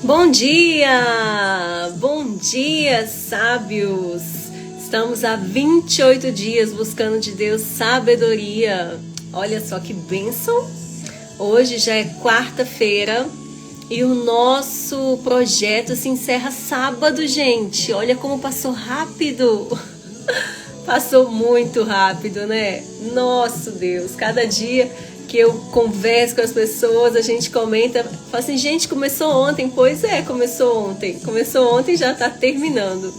Bom dia! Bom dia, sábios! Estamos há 28 dias buscando de Deus sabedoria. Olha só que bênção! Hoje já é quarta-feira e o nosso projeto se encerra sábado, gente. Olha como passou rápido! Passou muito rápido, né? Nosso Deus, cada dia que eu converso com as pessoas, a gente comenta, fala assim, gente, começou ontem. Pois é, começou ontem e já tá terminando.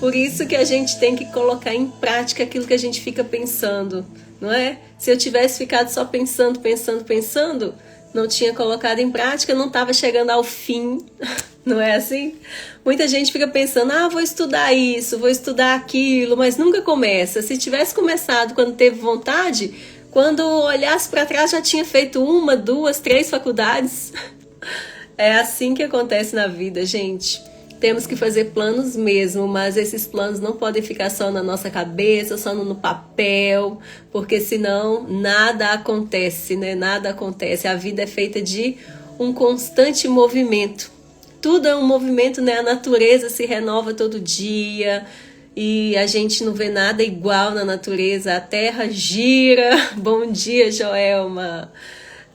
Por isso que a gente tem que colocar em prática aquilo que a gente fica pensando, não é? Se eu tivesse ficado só pensando, não tinha colocado em prática, não estava chegando ao fim, não é assim? Muita gente fica pensando, vou estudar isso, vou estudar aquilo, mas nunca começa. Se tivesse começado quando teve vontade, quando olhasse para trás já tinha feito 1, 2, 3 faculdades. É assim que acontece na vida, gente. Temos que fazer planos mesmo, mas esses planos não podem ficar só na nossa cabeça, só no papel, porque senão nada acontece, né? Nada acontece. A vida é feita de um constante movimento. Tudo é um movimento, né? A natureza se renova todo dia e a gente não vê nada igual na natureza. A terra gira. Bom dia, Joelma.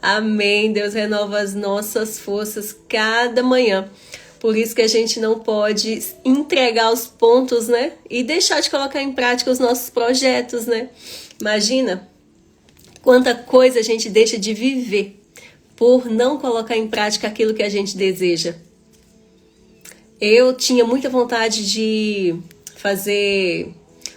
Amém. Deus renova as nossas forças cada manhã. Por isso que a gente não pode entregar os pontos, né? E deixar de colocar em prática os nossos projetos, né? Imagina quanta coisa a gente deixa de viver por não colocar em prática aquilo que a gente deseja. Eu tinha muita vontade de fazer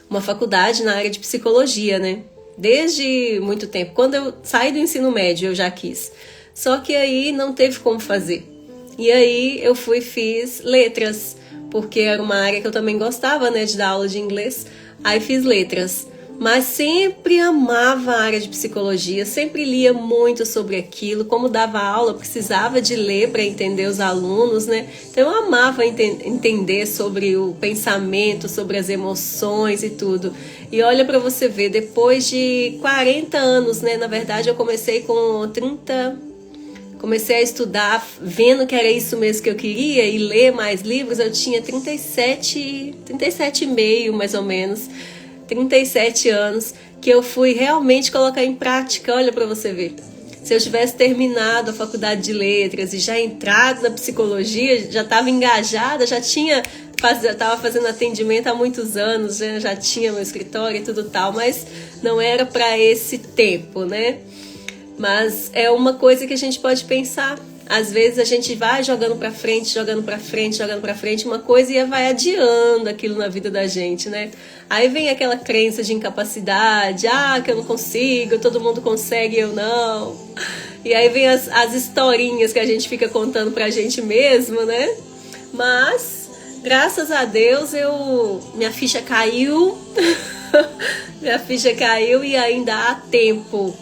uma faculdade na área de psicologia, né? Desde muito tempo. Quando eu saí do ensino médio, eu já quis. Só que aí não teve como fazer. E aí eu fiz letras, porque era uma área que eu também gostava, né, de dar aula de inglês. Aí fiz letras, mas sempre amava a área de psicologia, sempre lia muito sobre aquilo. Como dava aula, precisava de ler para entender os alunos, né? Então eu amava entender sobre o pensamento, sobre as emoções e tudo. E olha para você ver, depois de 40 anos, né, na verdade eu comecei com 30... Comecei a estudar, vendo que era isso mesmo que eu queria e ler mais livros. Eu tinha 37,5 mais ou menos, 37 anos, que eu fui realmente colocar em prática. Olha para você ver. Se eu tivesse terminado a faculdade de letras e já entrado na psicologia, já estava engajada, já estava fazendo atendimento há muitos anos, já tinha meu escritório e tudo tal, mas não era para esse tempo, né? Mas é uma coisa que a gente pode pensar. Às vezes a gente vai jogando pra frente, uma coisa e vai adiando aquilo na vida da gente, né? Aí vem aquela crença de incapacidade, que eu não consigo, todo mundo consegue, eu não. E aí vem as historinhas que a gente fica contando pra gente mesmo, né? Mas, graças a Deus, minha ficha caiu. Minha ficha caiu e ainda há tempo.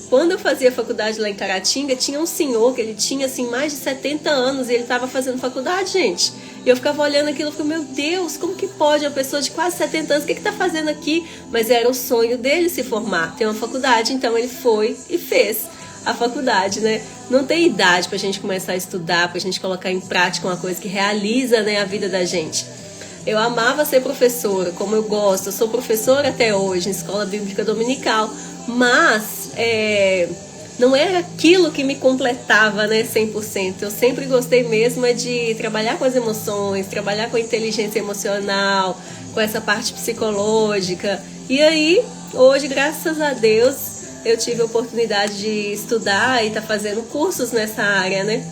Quando eu fazia faculdade lá em Caratinga, tinha um senhor que ele tinha assim mais de 70 anos e ele estava fazendo faculdade, gente. E eu ficava olhando aquilo e falei, meu Deus, como que pode uma pessoa de quase 70 anos, o que está fazendo aqui? Mas era o sonho dele se formar, ter uma faculdade, então ele foi e fez a faculdade, né? Não tem idade pra gente começar a estudar, pra gente colocar em prática uma coisa que realiza, né, a vida da gente. Eu amava ser professora, como eu gosto, eu sou professora até hoje, em escola bíblica dominical, mas não era aquilo que me completava, né, 100%. Eu sempre gostei mesmo de trabalhar com as emoções, trabalhar com a inteligência emocional, com essa parte psicológica. E aí, hoje, graças a Deus, eu tive a oportunidade de estudar e estar fazendo cursos nessa área, né?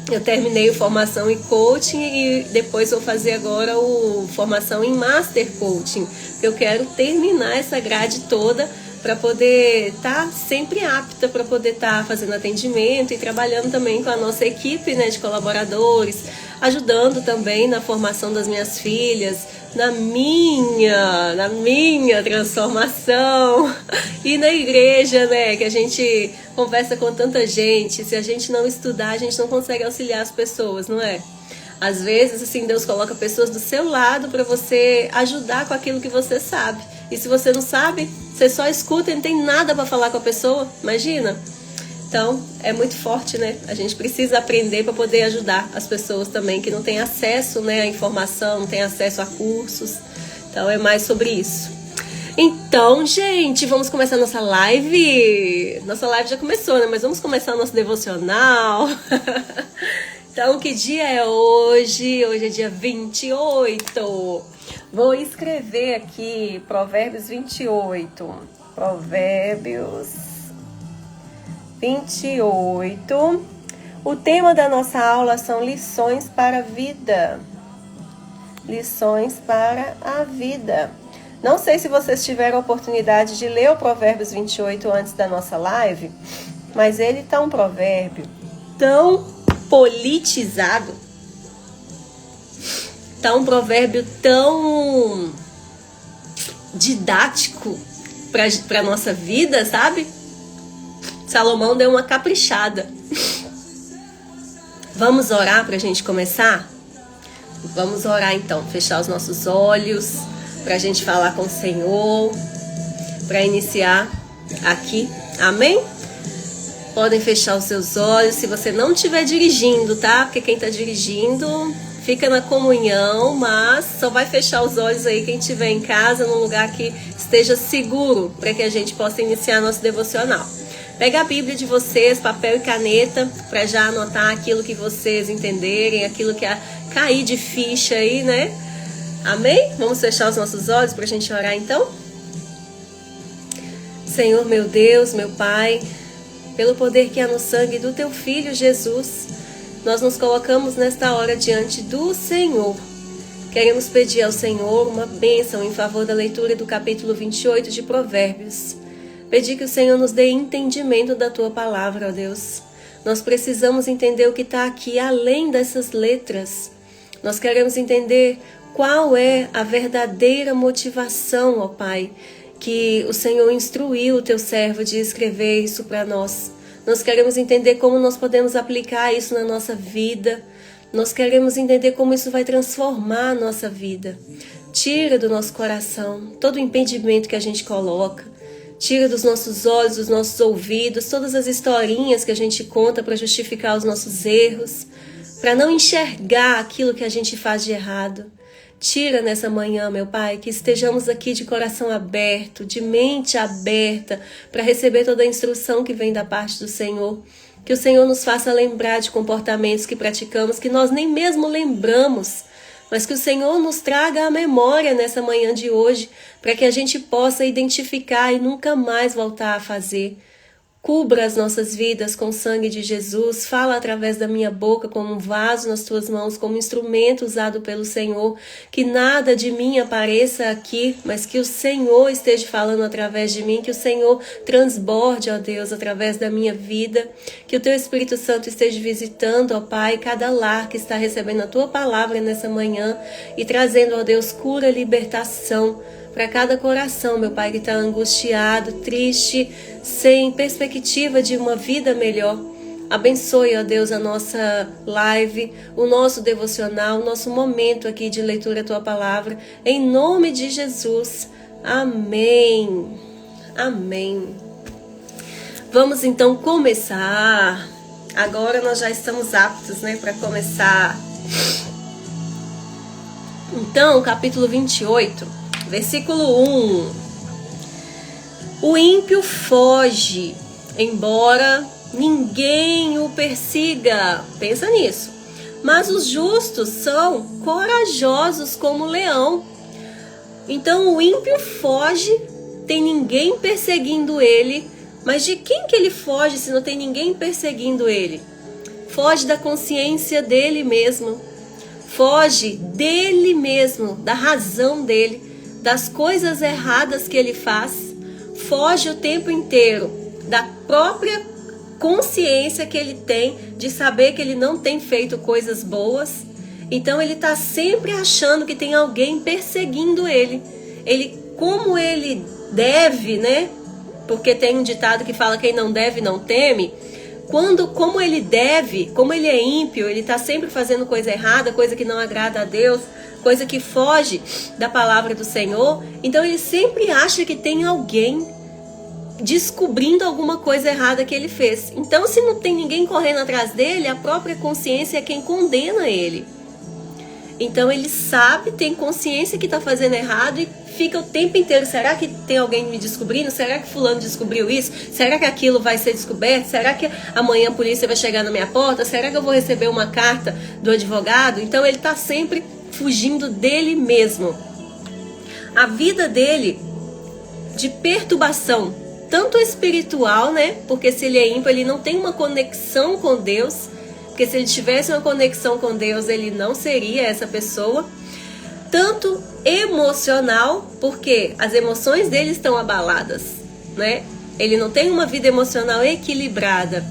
Eu terminei formação em coaching e depois vou fazer agora formação em master coaching. Eu quero terminar essa grade toda para poder estar sempre apta para poder estar fazendo atendimento e trabalhando também com a nossa equipe, né, de colaboradores, ajudando também na formação das minhas filhas, na minha transformação e na igreja, né, que a gente conversa com tanta gente. Se a gente não estudar, a gente não consegue auxiliar as pessoas, não é? Às vezes, assim, Deus coloca pessoas do seu lado para você ajudar com aquilo que você sabe. E se você não sabe, você só escuta e não tem nada para falar com a pessoa. Imagina. Então, é muito forte, né? A gente precisa aprender para poder ajudar as pessoas também que não têm acesso, né, à informação, não têm acesso a cursos. Então, é mais sobre isso. Então, gente, vamos começar nossa live. Nossa live já começou, né? Mas vamos começar o nosso devocional. Então, que dia é hoje? Hoje é dia 28. Vou escrever aqui Provérbios 28. Provérbios 28. O tema da nossa aula são lições para a vida. Lições para a vida. Não sei se vocês tiveram a oportunidade de ler o Provérbios 28 antes da nossa live, mas ele tá um provérbio tão politizado. Tá um provérbio tão didático para nossa vida, sabe? Salomão deu uma caprichada. Vamos orar para a gente começar? Vamos orar então, fechar os nossos olhos, para a gente falar com o Senhor, para iniciar aqui, amém? Podem fechar os seus olhos, se você não estiver dirigindo, tá? Porque quem está dirigindo fica na comunhão, mas só vai fechar os olhos aí quem estiver em casa, num lugar que esteja seguro, para que a gente possa iniciar nosso devocional. Pega a Bíblia de vocês, papel e caneta, para já anotar aquilo que vocês entenderem, aquilo que cair de ficha aí, né? Amém? Vamos fechar os nossos olhos para a gente orar então? Senhor, meu Deus, meu Pai, pelo poder que há no sangue do Teu Filho Jesus, nós nos colocamos nesta hora diante do Senhor. Queremos pedir ao Senhor uma bênção em favor da leitura do capítulo 28 de Provérbios. Pedir que o Senhor nos dê entendimento da Tua palavra, ó Deus. Nós precisamos entender o que está aqui além dessas letras. Nós queremos entender qual é a verdadeira motivação, ó Pai, que o Senhor instruiu o Teu servo de escrever isso para nós. Nós queremos entender como nós podemos aplicar isso na nossa vida. Nós queremos entender como isso vai transformar a nossa vida. Tira do nosso coração todo o impedimento que a gente coloca. Tira dos nossos olhos, dos nossos ouvidos, todas as historinhas que a gente conta para justificar os nossos erros, para não enxergar aquilo que a gente faz de errado. Tira nessa manhã, meu Pai, que estejamos aqui de coração aberto, de mente aberta, para receber toda a instrução que vem da parte do Senhor. Que o Senhor nos faça lembrar de comportamentos que praticamos, que nós nem mesmo lembramos, mas que o Senhor nos traga à memória nessa manhã de hoje, para que a gente possa identificar e nunca mais voltar a fazer. Cubra as nossas vidas com o sangue de Jesus, fala através da minha boca como um vaso nas tuas mãos, como um instrumento usado pelo Senhor, que nada de mim apareça aqui, mas que o Senhor esteja falando através de mim, que o Senhor transborde, ó Deus, através da minha vida, que o teu Espírito Santo esteja visitando, ó Pai, cada lar que está recebendo a tua palavra nessa manhã e trazendo, ó Deus, cura, libertação, para cada coração, meu Pai, que está angustiado, triste, sem perspectiva de uma vida melhor. Abençoe, ó Deus, a nossa live, o nosso devocional, o nosso momento aqui de leitura da Tua Palavra. Em nome de Jesus. Amém. Amém. Vamos então começar. Agora nós já estamos aptos, né, para começar. Então, capítulo 28. Versículo 1. O ímpio foge, embora ninguém o persiga. Pensa nisso. Mas os justos são corajosos como o leão. Então o ímpio foge, tem ninguém perseguindo ele. Mas de quem que ele foge se não tem ninguém perseguindo ele? Foge da consciência dele mesmo. Foge dele mesmo, da razão dele, das coisas erradas que ele faz, foge o tempo inteiro da própria consciência que ele tem de saber que ele não tem feito coisas boas. Então ele está sempre achando que tem alguém perseguindo ele. Como ele deve, né? Porque tem um ditado que fala: quem não deve não teme. Como ele deve, como ele é ímpio, ele está sempre fazendo coisa errada, coisa que não agrada a Deus, coisa que foge da palavra do Senhor. Então ele sempre acha que tem alguém descobrindo alguma coisa errada que ele fez. Então, se não tem ninguém correndo atrás dele, a própria consciência é quem condena ele. Então ele sabe, tem consciência que está fazendo errado e fica o tempo inteiro, será que tem alguém me descobrindo? Será que fulano descobriu isso? Será que aquilo vai ser descoberto? Será que amanhã a polícia vai chegar na minha porta? Será que eu vou receber uma carta do advogado? Então ele está sempre fugindo dele mesmo. A vida dele de perturbação, tanto espiritual, né? Porque se ele é ímpio, ele não tem uma conexão com Deus. Porque se ele tivesse uma conexão com Deus, ele não seria essa pessoa. Tanto emocional, porque as emoções dele estão abaladas, né? Ele não tem uma vida emocional equilibrada.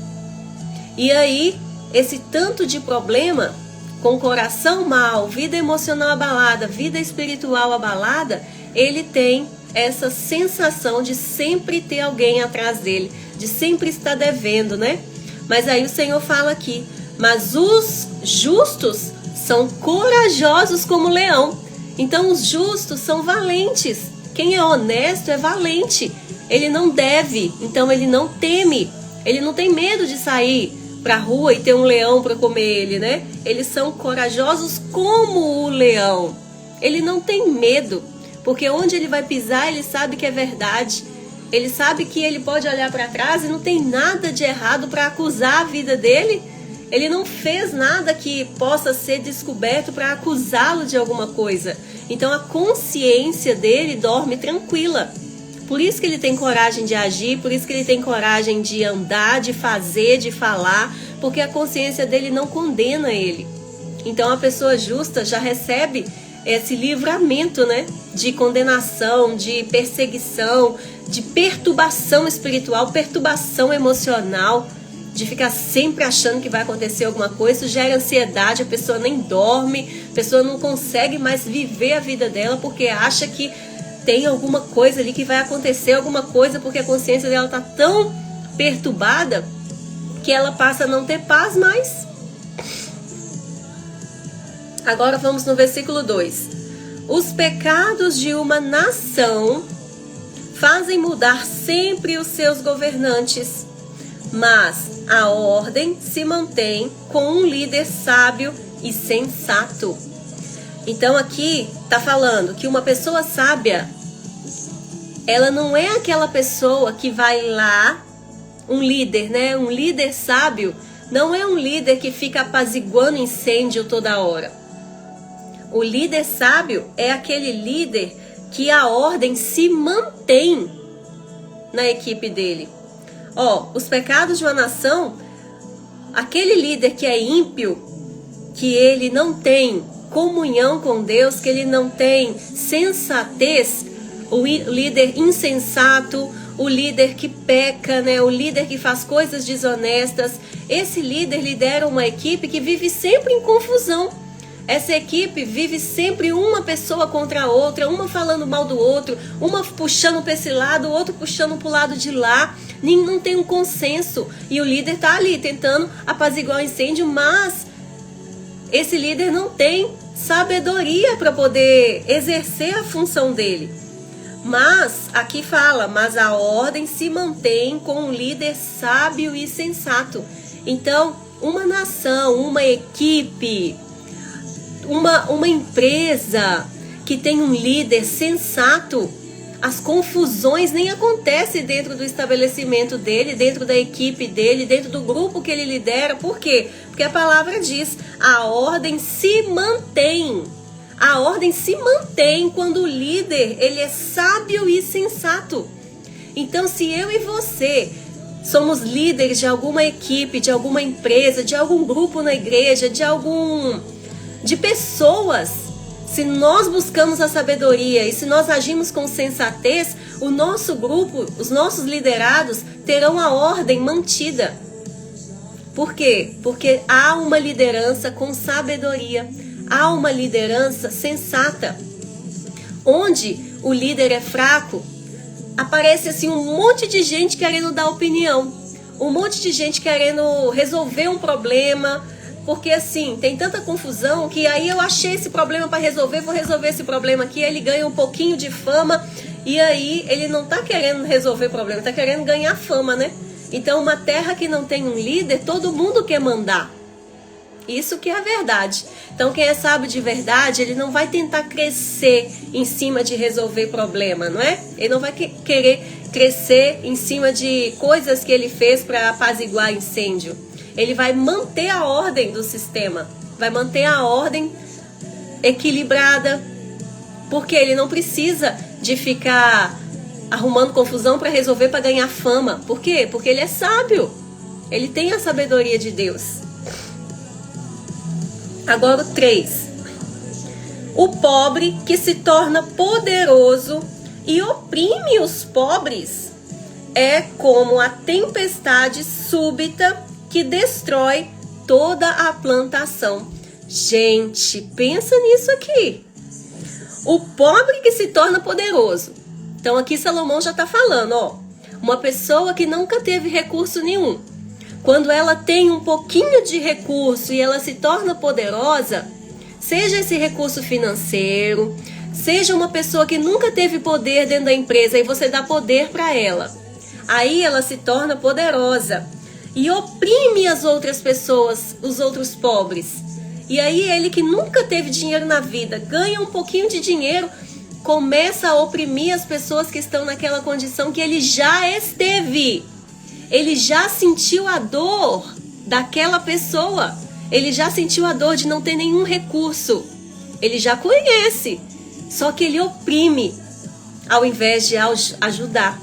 E aí, esse tanto de problema, com coração mal, vida emocional abalada, vida espiritual abalada, ele tem essa sensação de sempre ter alguém atrás dele, de sempre estar devendo, né? Mas aí o Senhor fala aqui, mas os justos são corajosos como leão. Então os justos são valentes. Quem é honesto é valente. Ele não deve, então ele não teme. Ele não tem medo de sair para a rua e ter um leão para comer ele, né? Eles são corajosos como o leão. Ele não tem medo, porque onde ele vai pisar, ele sabe que é verdade. Ele sabe que ele pode olhar para trás e não tem nada de errado para acusar a vida dele. Ele não fez nada que possa ser descoberto para acusá-lo de alguma coisa. Então a consciência dele dorme tranquila. Por isso que ele tem coragem de agir, por isso que ele tem coragem de andar, de fazer, de falar, porque a consciência dele não condena ele. Então a pessoa justa já recebe esse livramento, né? De condenação, de perseguição, de perturbação espiritual, perturbação emocional, de ficar sempre achando que vai acontecer alguma coisa. Isso gera ansiedade, a pessoa nem dorme, a pessoa não consegue mais viver a vida dela porque acha que tem alguma coisa ali, que vai acontecer alguma coisa, porque a consciência dela está tão perturbada que ela passa a não ter paz mais. Agora vamos no versículo 2. Os pecados de uma nação fazem mudar sempre os seus governantes, mas a ordem se mantém com um líder sábio e sensato. Então aqui está falando que uma pessoa sábia, ela não é aquela pessoa que vai lá, um líder, né? Um líder sábio não é um líder que fica apaziguando incêndio toda hora. O líder sábio é aquele líder que a ordem se mantém na equipe dele. Os pecados de uma nação, aquele líder que é ímpio, que ele não tem comunhão com Deus, que ele não tem sensatez, o líder insensato, o líder que peca, né? O líder que faz coisas desonestas, esse líder lidera uma equipe que vive sempre em confusão. Essa equipe vive sempre uma pessoa contra a outra, uma falando mal do outro, uma puxando para esse lado, o outro puxando para o lado de lá. Não tem um consenso. E o líder está ali tentando apaziguar o incêndio, mas esse líder não tem sabedoria para poder exercer a função dele. Mas, aqui fala, mas a ordem se mantém com um líder sábio e sensato. Então, uma nação, uma equipe, uma empresa que tem um líder sensato, as confusões nem acontecem dentro do estabelecimento dele, dentro da equipe dele, dentro do grupo que ele lidera. Por quê? Porque a palavra diz, a ordem se mantém. A ordem se mantém quando o líder ele é sábio e sensato. Então, se eu e você somos líderes de alguma equipe, de alguma empresa, de algum grupo na igreja, de pessoas, se nós buscamos a sabedoria e se nós agimos com sensatez, o nosso grupo, os nossos liderados terão a ordem mantida. Por quê? Porque há uma liderança com sabedoria, há uma liderança sensata. Onde o líder é fraco, aparece assim um monte de gente querendo dar opinião, um monte de gente querendo resolver um problema, porque assim, tem tanta confusão que aí eu achei esse problema para resolver, vou resolver esse problema aqui, ele ganha um pouquinho de fama E aí ele não está querendo resolver problema, está querendo ganhar fama, né? Então uma terra que não tem um líder, todo mundo quer mandar. Isso que é a verdade. Então quem é sábio de verdade, ele não vai tentar crescer em cima de resolver problema, não é? Ele não vai querer crescer em cima de coisas que ele fez para apaziguar incêndio. Ele vai manter a ordem do sistema, vai manter a ordem equilibrada, porque ele não precisa de ficar arrumando confusão para resolver, para ganhar fama. Por quê? Porque ele é sábio, ele tem a sabedoria de Deus. Agora o 3. O pobre que se torna poderoso e oprime os pobres é como a tempestade súbita que destrói toda a plantação. Gente, pensa nisso aqui. O pobre que se torna poderoso. Então aqui Salomão já está falando, ó, uma pessoa que nunca teve recurso nenhum. Quando ela tem um pouquinho de recurso e ela se torna poderosa, seja esse recurso financeiro, seja uma pessoa que nunca teve poder dentro da empresa e você dá poder para ela. Aí ela se torna poderosa e oprime as outras pessoas, os outros pobres. E aí ele que nunca teve dinheiro na vida, ganha um pouquinho de dinheiro, começa a oprimir as pessoas que estão naquela condição que ele já esteve. Ele já sentiu a dor daquela pessoa. Ele já sentiu a dor de não ter nenhum recurso. Ele já conhece. Só que ele oprime ao invés de ajudar.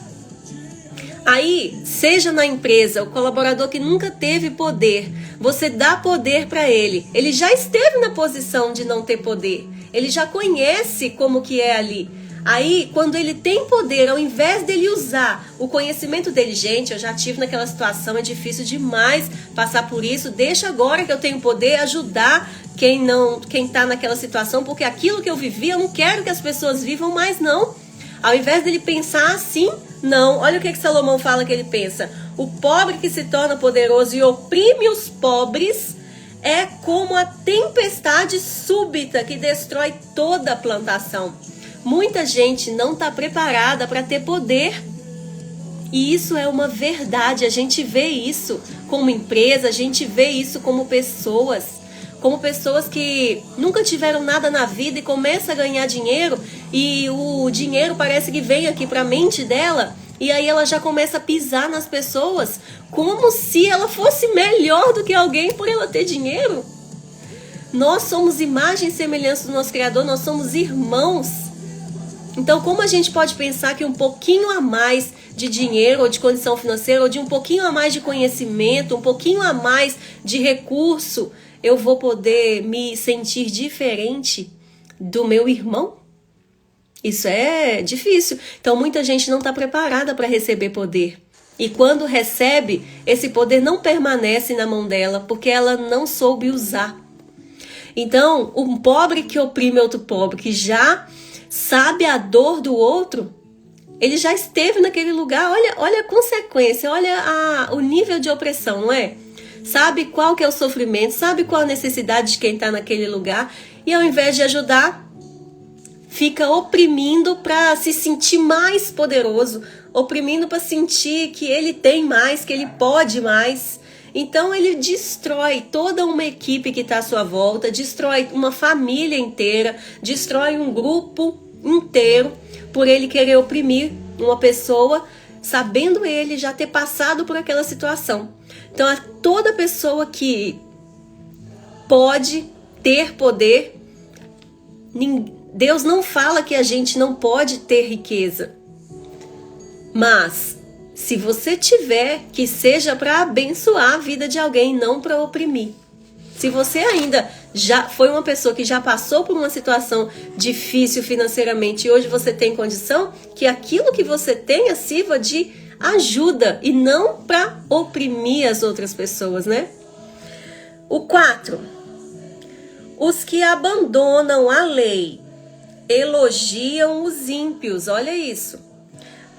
Aí, seja na empresa, o colaborador que nunca teve poder, você dá poder para ele. Ele já esteve na posição de não ter poder. Ele já conhece como que é ali. Aí, quando ele tem poder, ao invés dele usar o conhecimento dele, gente, eu já tive naquela situação, é difícil demais passar por isso, deixa agora que eu tenho poder ajudar quem tá naquela situação, porque aquilo que eu vivi, eu não quero que as pessoas vivam mais, não. Ao invés dele pensar assim, não. Olha o que Salomão fala que ele pensa. O pobre que se torna poderoso e oprime os pobres é como a tempestade súbita que destrói toda a plantação. Muita gente não está preparada para ter poder. E isso é uma verdade. A gente vê isso como empresa, a gente vê isso como pessoas que nunca tiveram nada na vida e começam a ganhar dinheiro. E o dinheiro parece que vem aqui para a mente dela. E aí ela já começa a pisar nas pessoas como se ela fosse melhor do que alguém por ela ter dinheiro. Nós somos imagem e semelhança do nosso Criador, nós somos irmãos. Então, como a gente pode pensar que um pouquinho a mais de dinheiro ou de condição financeira, ou de um pouquinho a mais de conhecimento, um pouquinho a mais de recurso, eu vou poder me sentir diferente do meu irmão? Isso é difícil. Então, muita gente não está preparada para receber poder. E quando recebe, esse poder não permanece na mão dela, porque ela não soube usar. Então, um pobre que oprime outro pobre, que já sabe a dor do outro, ele já esteve naquele lugar, olha a consequência, olha o nível de opressão, não é? Sabe qual que é o sofrimento, sabe qual a necessidade de quem está naquele lugar, e ao invés de ajudar, fica oprimindo para se sentir mais poderoso, oprimindo para sentir que ele tem mais, que ele pode mais. Então ele destrói toda uma equipe que está à sua volta, destrói uma família inteira, destrói um grupo inteiro por ele querer oprimir uma pessoa, sabendo ele já ter passado por aquela situação. Então toda pessoa que pode ter poder, Deus não fala que a gente não pode ter riqueza, mas se você tiver, que seja para abençoar a vida de alguém, não para oprimir. Se você ainda já foi uma pessoa que já passou por uma situação difícil financeiramente e hoje você tem condição, que aquilo que você tenha sirva de ajuda e não para oprimir as outras pessoas, né? O 4. Os que abandonam a lei elogiam os ímpios, olha isso.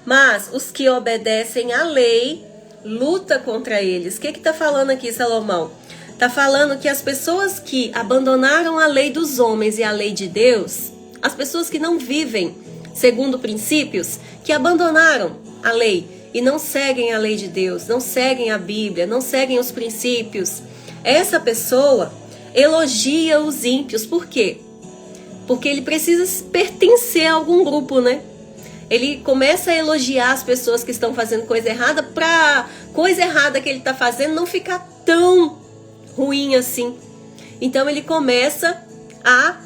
Mas os que obedecem à lei luta contra eles. O que está falando aqui Salomão? Está falando que as pessoas que abandonaram a lei dos homens e a lei de Deus, as pessoas que não vivem segundo princípios, que abandonaram a lei e não seguem a lei de Deus, não seguem a Bíblia, não seguem os princípios, essa pessoa elogia os ímpios. Por quê? Porque ele precisa pertencer a algum grupo, né? Ele começa a elogiar as pessoas que estão fazendo coisa errada, para coisa errada que ele está fazendo não ficar tão ruim assim. Então ele começa a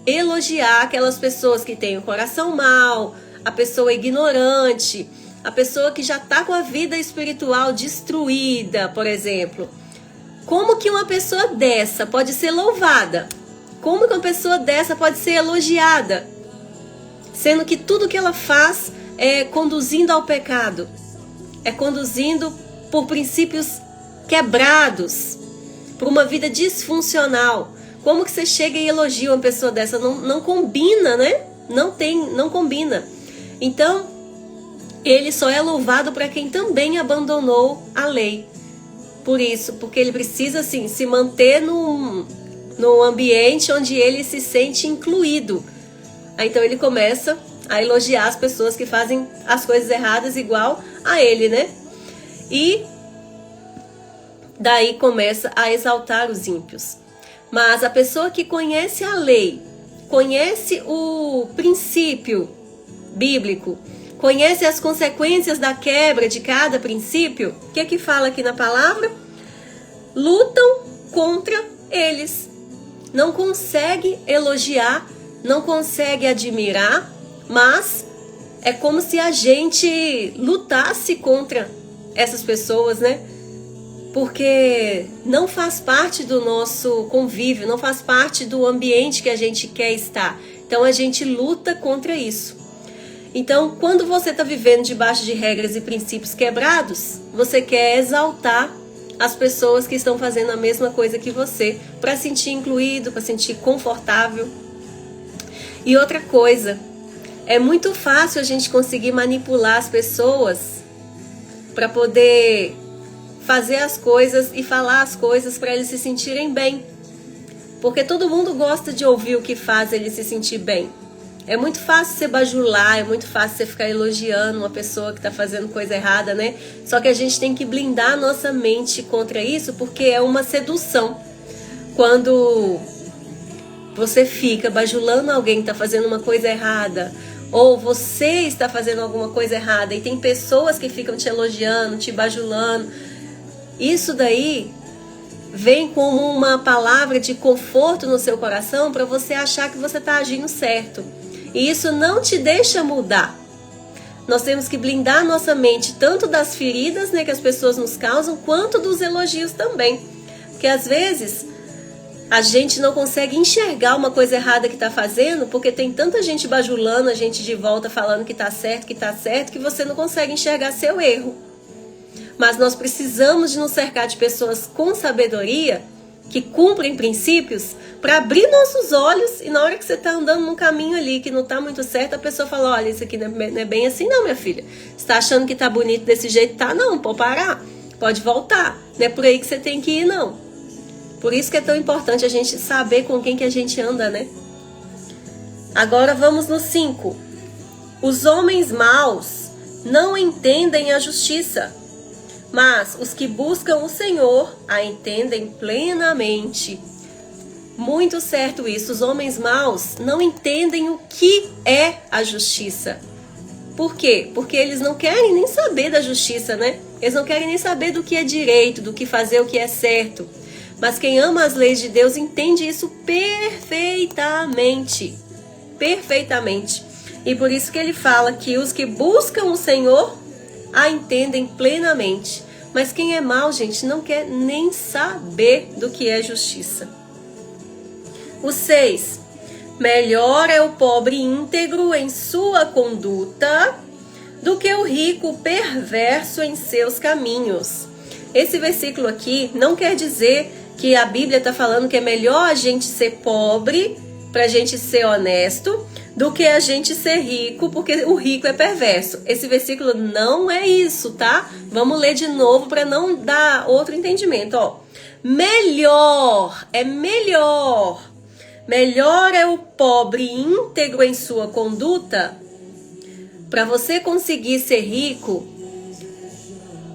elogiar aquelas pessoas que têm o coração mau, a pessoa ignorante, a pessoa que já está com a vida espiritual destruída, por exemplo. Como que uma pessoa dessa pode ser louvada? Como que uma pessoa dessa pode ser elogiada? Sendo que tudo que ela faz é conduzindo ao pecado, é conduzindo por princípios quebrados, por uma vida disfuncional. Como que você chega e elogia uma pessoa dessa? Não combina, né? Não combina. Então, ele só é louvado para quem também abandonou a lei. Por isso, porque ele precisa assim, se manter num ambiente onde ele se sente incluído. Então ele começa a elogiar as pessoas que fazem as coisas erradas igual a ele, né? E daí começa a exaltar os ímpios. Mas a pessoa que conhece a lei, conhece o princípio bíblico, conhece as consequências da quebra de cada princípio, o que é que fala aqui na palavra? Lutam contra eles. Não consegue elogiar, não consegue admirar, mas é como se a gente lutasse contra essas pessoas, né? Porque não faz parte do nosso convívio, não faz parte do ambiente que a gente quer estar. Então a gente luta contra isso. Então, quando você está vivendo debaixo de regras e princípios quebrados, você quer exaltar as pessoas que estão fazendo a mesma coisa que você, para sentir incluído, para sentir confortável. E outra coisa, é muito fácil a gente conseguir manipular as pessoas para poder fazer as coisas e falar as coisas para eles se sentirem bem. Porque todo mundo gosta de ouvir o que faz ele se sentir bem. É muito fácil você bajular, é muito fácil você ficar elogiando uma pessoa que está fazendo coisa errada, né? Só que a gente tem que blindar a nossa mente contra isso, porque é uma sedução. Quando você fica bajulando alguém que está fazendo uma coisa errada, ou você está fazendo alguma coisa errada e tem pessoas que ficam te elogiando, te bajulando, isso daí vem como uma palavra de conforto no seu coração para você achar que você está agindo certo. E isso não te deixa mudar. Nós temos que blindar a nossa mente tanto das feridas, né, que as pessoas nos causam, quanto dos elogios também. Porque às vezes a gente não consegue enxergar uma coisa errada que está fazendo, porque tem tanta gente bajulando a gente de volta falando que está certo, que você não consegue enxergar seu erro. Mas nós precisamos de nos cercar de pessoas com sabedoria, que cumprem princípios, para abrir nossos olhos, e na hora que você está andando num caminho ali que não está muito certo, a pessoa fala, olha, isso aqui não é bem assim não, minha filha. Você está achando que está bonito desse jeito? Tá, não, pode parar, pode voltar. Não é por aí que você tem que ir, não. Por isso que é tão importante a gente saber com quem que a gente anda, né? Agora vamos no 5. Os homens maus não entendem a justiça, mas os que buscam o Senhor a entendem plenamente. Muito certo isso. Os homens maus não entendem o que é a justiça. Por quê? Porque eles não querem nem saber da justiça, né? Eles não querem nem saber do que é direito, do que fazer o que é certo. Mas quem ama as leis de Deus entende isso perfeitamente. Perfeitamente. E por isso que ele fala que os que buscam o Senhor a entendem plenamente. Mas quem é mau, gente, não quer nem saber do que é justiça. O 6. Melhor é o pobre íntegro em sua conduta do que o rico perverso em seus caminhos. Esse versículo aqui não quer dizer que a Bíblia está falando que é melhor a gente ser pobre para a gente ser honesto do que a gente ser rico, porque o rico é perverso. Esse versículo não é isso, tá? Vamos ler de novo para não dar outro entendimento. Ó. Melhor, é melhor Melhor é o pobre íntegro em sua conduta. Para você conseguir ser rico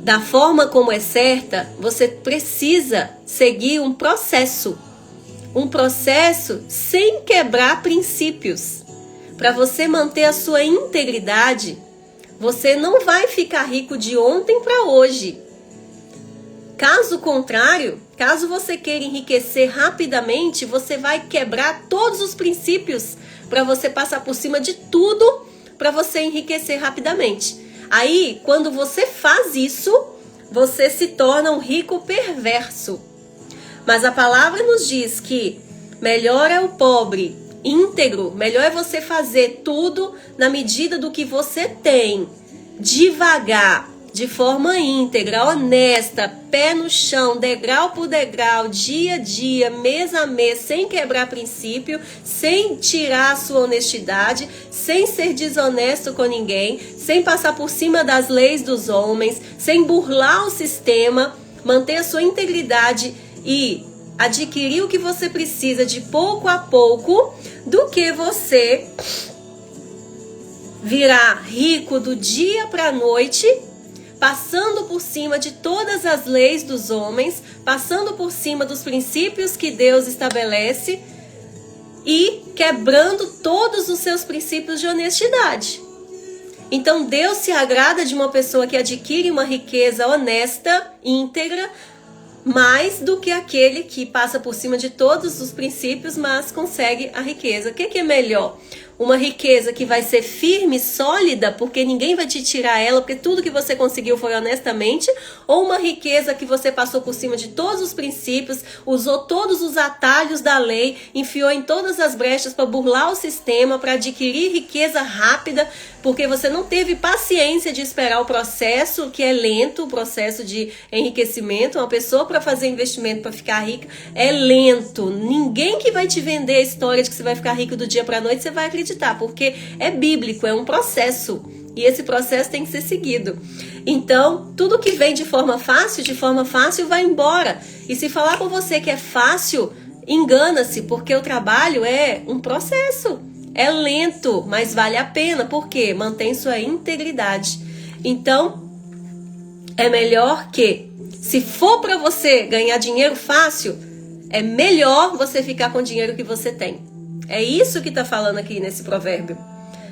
da forma como é certa, você precisa seguir um processo sem quebrar princípios. Para você manter a sua integridade, você não vai ficar rico de ontem para hoje. Caso contrário, caso você queira enriquecer rapidamente, você vai quebrar todos os princípios para você passar por cima de tudo para você enriquecer rapidamente. Aí, quando você faz isso, você se torna um rico perverso. Mas a palavra nos diz que melhor é o pobre íntegro, melhor é você fazer tudo na medida do que você tem, devagar, de forma íntegra, honesta, pé no chão, degrau por degrau, dia a dia, mês a mês, sem quebrar princípio, sem tirar a sua honestidade, sem ser desonesto com ninguém, sem passar por cima das leis dos homens, sem burlar o sistema, manter a sua integridade e adquirir o que você precisa de pouco a pouco, do que você virar rico do dia para a noite, passando por cima de todas as leis dos homens, passando por cima dos princípios que Deus estabelece e quebrando todos os seus princípios de honestidade. Então Deus se agrada de uma pessoa que adquire uma riqueza honesta, íntegra, mais do que aquele que passa por cima de todos os princípios, mas consegue a riqueza. O que é melhor? Uma riqueza que vai ser firme, sólida, porque ninguém vai te tirar ela, porque tudo que você conseguiu foi honestamente, ou uma riqueza que você passou por cima de todos os princípios, usou todos os atalhos da lei, enfiou em todas as brechas para burlar o sistema, para adquirir riqueza rápida, porque você não teve paciência de esperar o processo, que é lento, o processo de enriquecimento. Uma pessoa para fazer investimento, para ficar rica, é lento. Ninguém que vai te vender a história de que você vai ficar rico do dia para a noite, você vai acreditar, porque é bíblico, é um processo. E esse processo tem que ser seguido. Então, tudo que vem de forma fácil vai embora. E se falar com você que é fácil, engana-se, porque o trabalho é um processo. É lento, mas vale a pena, porque mantém sua integridade. Então, é melhor que, se for para você ganhar dinheiro fácil, é melhor você ficar com o dinheiro que você tem. É isso que está falando aqui nesse provérbio.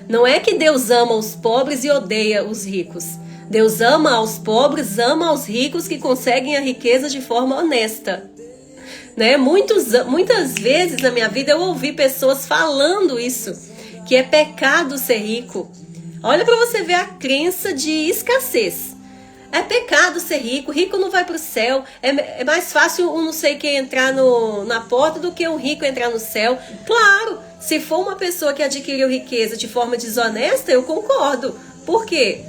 Não é que Deus ama os pobres e odeia os ricos. Deus ama aos pobres, ama aos ricos que conseguem a riqueza de forma honesta. Né? Muitas vezes na minha vida eu ouvi pessoas falando isso, que é pecado ser rico. Olha para você ver a crença de escassez. É pecado ser rico, rico não vai para o céu, é mais fácil um não sei quem entrar na porta do que um rico entrar no céu. Claro, se for uma pessoa que adquiriu riqueza de forma desonesta, eu concordo. Por quê?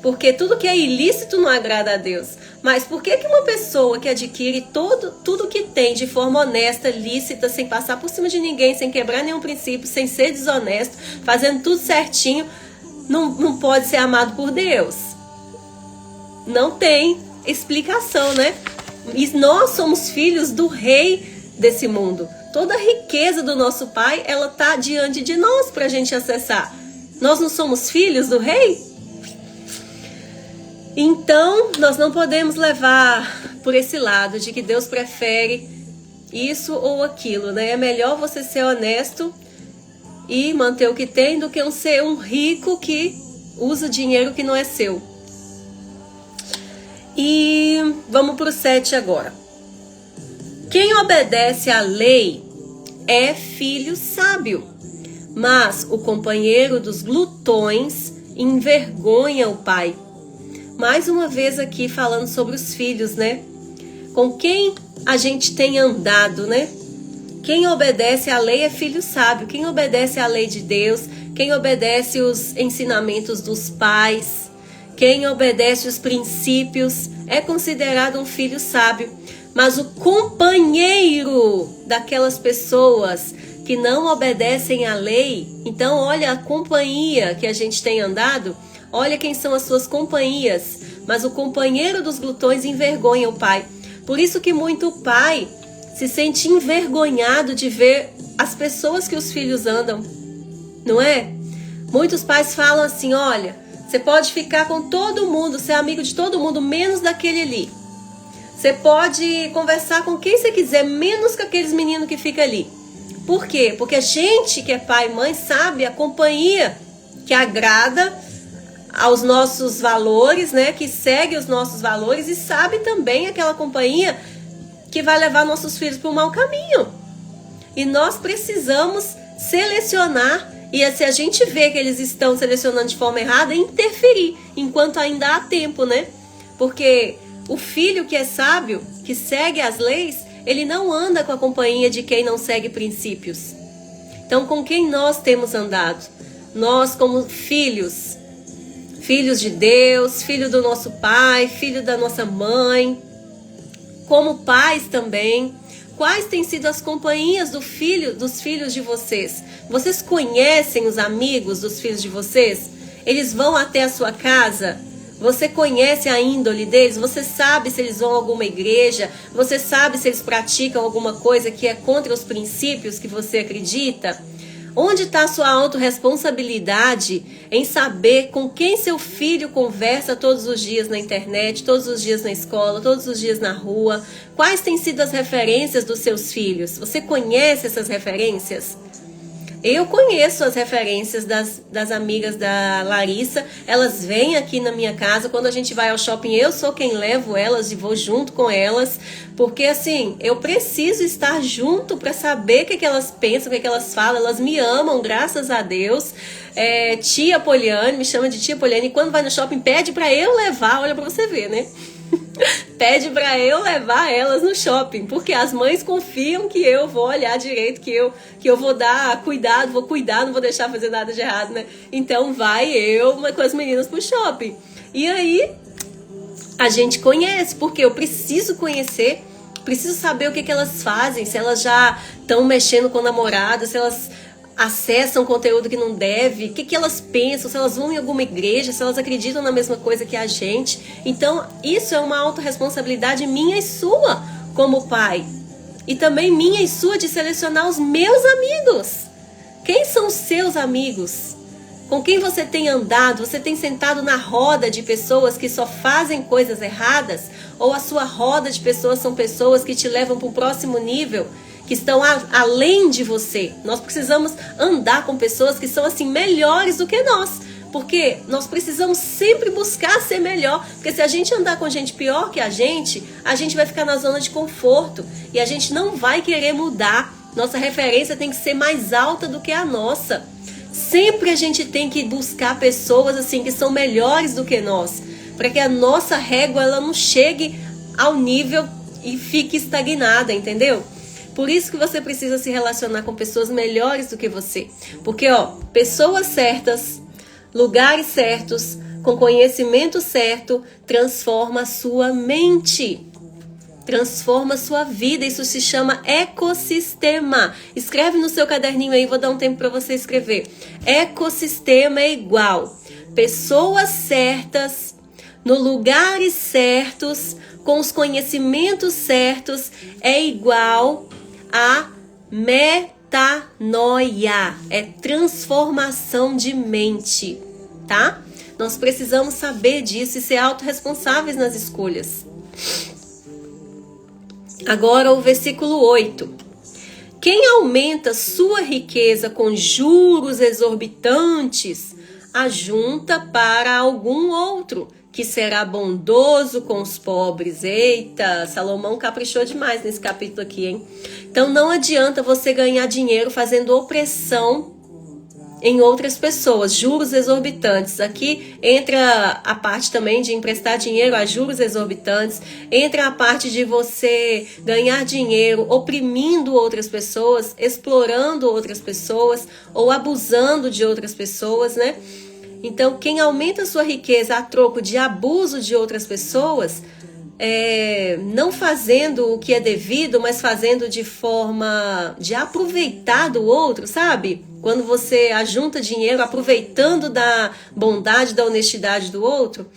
Porque tudo que é ilícito não agrada a Deus. Mas por que uma pessoa que adquire tudo que tem de forma honesta, lícita, sem passar por cima de ninguém, sem quebrar nenhum princípio, sem ser desonesto, fazendo tudo certinho, não pode ser amado por Deus? Não tem explicação, né? E nós somos filhos do rei desse mundo. Toda a riqueza do nosso pai, ela está diante de nós para a gente acessar. Nós não somos filhos do rei? Então, nós não podemos levar por esse lado de que Deus prefere isso ou aquilo, né? É melhor você ser honesto e manter o que tem do que ser um rico que usa dinheiro que não é seu. E vamos para o 7 agora. Quem obedece à lei é filho sábio, mas o companheiro dos glutões envergonha o pai. Mais uma vez aqui falando sobre os filhos, né? Com quem a gente tem andado, né? Quem obedece à lei é filho sábio. Quem obedece à lei de Deus, quem obedece os ensinamentos dos pais, quem obedece os princípios, é considerado um filho sábio. Mas o companheiro daquelas pessoas que não obedecem à lei, então olha a companhia que a gente tem andado, olha quem são as suas companhias. Mas o companheiro dos glutões envergonha o pai. Por isso que muito pai se sente envergonhado de ver as pessoas que os filhos andam, não é? Muitos pais falam assim, olha, você pode ficar com todo mundo, ser amigo de todo mundo, menos daquele ali. Você pode conversar com quem você quiser, menos com aqueles meninos que ficam ali. Por quê? Porque a gente que é pai e mãe sabe a companhia que agrada aos nossos valores, né? Que segue os nossos valores e sabe também aquela companhia que vai levar nossos filhos para o mau caminho. E nós precisamos selecionar, e se a gente vê que eles estão selecionando de forma errada, interferir, enquanto ainda há tempo, né? Porque o filho que é sábio, que segue as leis, ele não anda com a companhia de quem não segue princípios. Então, com quem nós temos andado? Nós, como filhos de Deus, filho do nosso pai, filho da nossa mãe, como pais também. Quais têm sido as companhias dos filhos de vocês? Vocês conhecem os amigos dos filhos de vocês? Eles vão até a sua casa? Você conhece a índole deles? Você sabe se eles vão a alguma igreja? Você sabe se eles praticam alguma coisa que é contra os princípios que você acredita? Onde está a sua autorresponsabilidade em saber com quem seu filho conversa todos os dias na internet, todos os dias na escola, todos os dias na rua? Quais têm sido as referências dos seus filhos? Você conhece essas referências? Eu conheço as referências das amigas da Larissa. Elas vêm aqui na minha casa. Quando a gente vai ao shopping, eu sou quem levo elas e vou junto com elas. Porque assim, eu preciso estar junto para saber o que elas pensam, o que elas falam. Elas me amam, graças a Deus. Tia Poliane, me chama de tia Poliane. E quando vai no shopping, pede para eu levar. Olha para você ver, né? Pede para eu levar elas no shopping, porque as mães confiam que eu vou olhar direito, que eu vou dar cuidado, vou cuidar, não vou deixar fazer nada de errado, né? Então vai eu com as meninas pro shopping. E aí a gente conhece, porque eu preciso conhecer, preciso saber o que elas fazem, se elas já estão mexendo com o namorado, se elas acessam conteúdo que não deve, o que elas pensam, se elas vão em alguma igreja, se elas acreditam na mesma coisa que a gente. Então, isso é uma autorresponsabilidade minha e sua como pai. E também minha e sua de selecionar os meus amigos. Quem são os seus amigos? Com quem você tem andado? Você tem sentado na roda de pessoas que só fazem coisas erradas? Ou a sua roda de pessoas são pessoas que te levam para o próximo nível, que estão além de você? Nós precisamos andar com pessoas que são assim melhores do que nós, porque nós precisamos sempre buscar ser melhor, porque se a gente andar com gente pior que a gente vai ficar na zona de conforto e a gente não vai querer mudar. Nossa referência tem que ser mais alta do que a nossa. Sempre a gente tem que buscar pessoas assim que são melhores do que nós, para que a nossa régua ela não chegue ao nível e fique estagnada, entendeu? Por isso que você precisa se relacionar com pessoas melhores do que você. Porque, pessoas certas, lugares certos, com conhecimento certo, transforma a sua mente. Transforma a sua vida. Isso se chama ecossistema. Escreve no seu caderninho aí, vou dar um tempo para você escrever. Ecossistema é igual pessoas certas, no lugares certos, com os conhecimentos certos, é igual a metanoia, é transformação de mente, tá? Nós precisamos saber disso e ser autorresponsáveis nas escolhas. Agora o versículo 8. Quem aumenta sua riqueza com juros exorbitantes, ajunta para algum outro, que será bondoso com os pobres. Eita, Salomão caprichou demais nesse capítulo aqui, hein? Então não adianta você ganhar dinheiro fazendo opressão em outras pessoas, juros exorbitantes. Aqui entra a parte também de emprestar dinheiro a juros exorbitantes, entra a parte de você ganhar dinheiro oprimindo outras pessoas, explorando outras pessoas ou abusando de outras pessoas, né? Então, quem aumenta sua riqueza a troco de abuso de outras pessoas, não fazendo o que é devido, mas fazendo de forma de aproveitar do outro, sabe? Quando você ajunta dinheiro aproveitando da bondade, da honestidade do outro,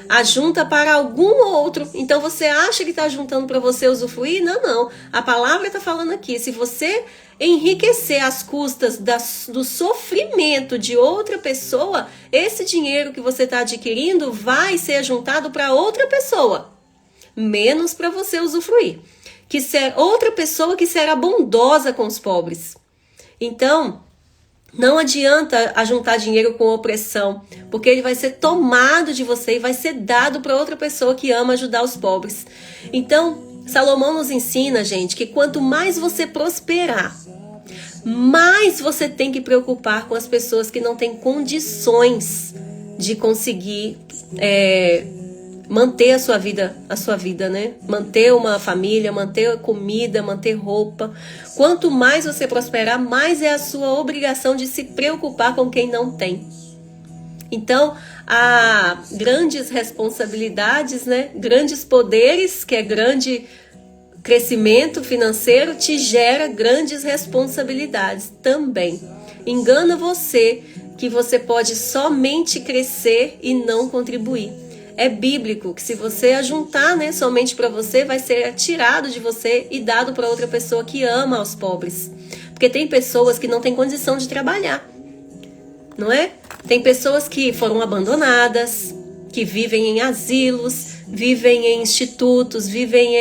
Ajunta para algum outro. Então você acha que está juntando para você usufruir? Não, não. A palavra está falando aqui. Se você enriquecer às custas do sofrimento de outra pessoa, esse dinheiro que você está adquirindo vai ser juntado para outra pessoa, menos para você usufruir. Que ser outra pessoa que será bondosa com os pobres. Então, não adianta ajuntar dinheiro com opressão, porque ele vai ser tomado de você e vai ser dado para outra pessoa que ama ajudar os pobres. Então, Salomão nos ensina, gente, que quanto mais você prosperar, mais você tem que preocupar com as pessoas que não têm condições de conseguir manter a sua vida, né? Manter uma família, manter comida, manter roupa. Quanto mais você prosperar, mais é a sua obrigação de se preocupar com quem não tem. Então, há grandes responsabilidades, né? Grandes poderes, que é grande crescimento financeiro, te gera grandes responsabilidades também. Engana você que você pode somente crescer e não contribuir. É bíblico que se você ajuntar, né, somente para você, vai ser tirado de você e dado para outra pessoa que ama aos pobres. Porque tem pessoas que não têm condição de trabalhar, não é? Tem pessoas que foram abandonadas, que vivem em asilos, vivem em institutos, vivem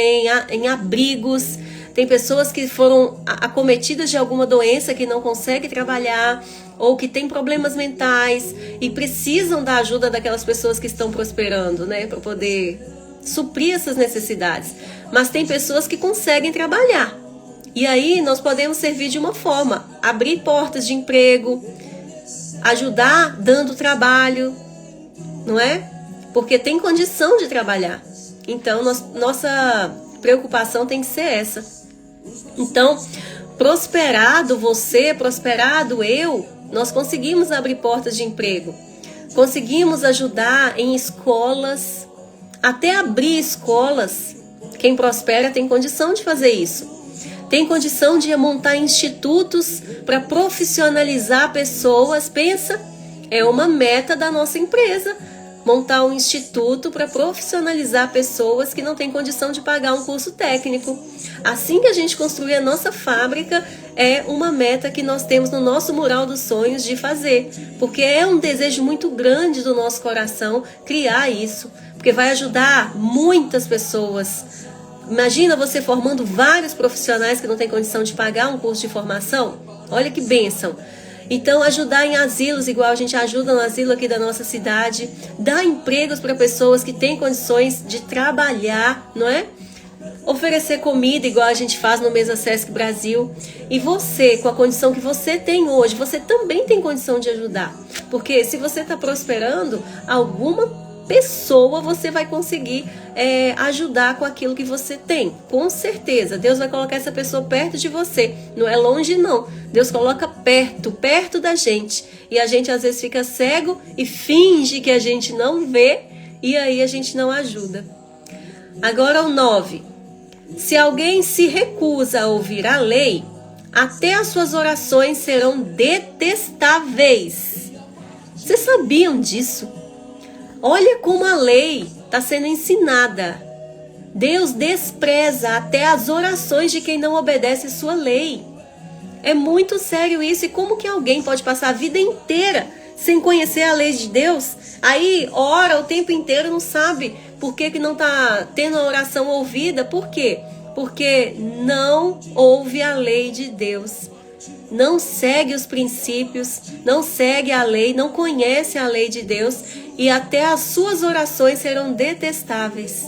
em abrigos. Tem pessoas que foram acometidas de alguma doença que não conseguem trabalhar, ou que têm problemas mentais e precisam da ajuda daquelas pessoas que estão prosperando, né, para poder suprir essas necessidades. Mas tem pessoas que conseguem trabalhar. E aí nós podemos servir de uma forma, abrir portas de emprego, ajudar dando trabalho, não é? Porque tem condição de trabalhar. Então, nossa preocupação tem que ser essa. Então, prosperado você, prosperado eu, nós conseguimos abrir portas de emprego, conseguimos ajudar em escolas, até abrir escolas. Quem prospera tem condição de fazer isso. Tem condição de montar institutos para profissionalizar pessoas. Pensa, é uma meta da nossa empresa, montar um instituto para profissionalizar pessoas que não têm condição de pagar um curso técnico. Assim que a gente construir a nossa fábrica, é uma meta que nós temos no nosso mural dos sonhos de fazer, porque é um desejo muito grande do nosso coração criar isso, porque vai ajudar muitas pessoas. Imagina você formando vários profissionais que não têm condição de pagar um curso de formação. Olha que bênção. Então, ajudar em asilos, igual a gente ajuda no asilo aqui da nossa cidade, dar empregos para pessoas que têm condições de trabalhar, não é? Oferecer comida, igual a gente faz no Mesa Sesc Brasil. E você, com a condição que você tem hoje, você também tem condição de ajudar. Porque se você está prosperando, alguma pessoa você vai conseguir ajudar com aquilo que você tem. Com certeza, Deus vai colocar essa pessoa perto de você. Não é longe, não. Deus coloca perto da gente. E a gente às vezes fica cego e finge que a gente não vê. E aí a gente não ajuda. Agora o 9. Se alguém se recusa a ouvir a lei, até as suas orações serão detestáveis. Vocês sabiam disso? Olha como a lei está sendo ensinada. Deus despreza até as orações de quem não obedece sua lei. É muito sério isso. E como que alguém pode passar a vida inteira sem conhecer a lei de Deus? Aí ora o tempo inteiro, não sabe por que não está tendo a oração ouvida. Por quê? Porque não ouve a lei de Deus. Não segue os princípios, não segue a lei, não conhece a lei de Deus, e até as suas orações serão detestáveis.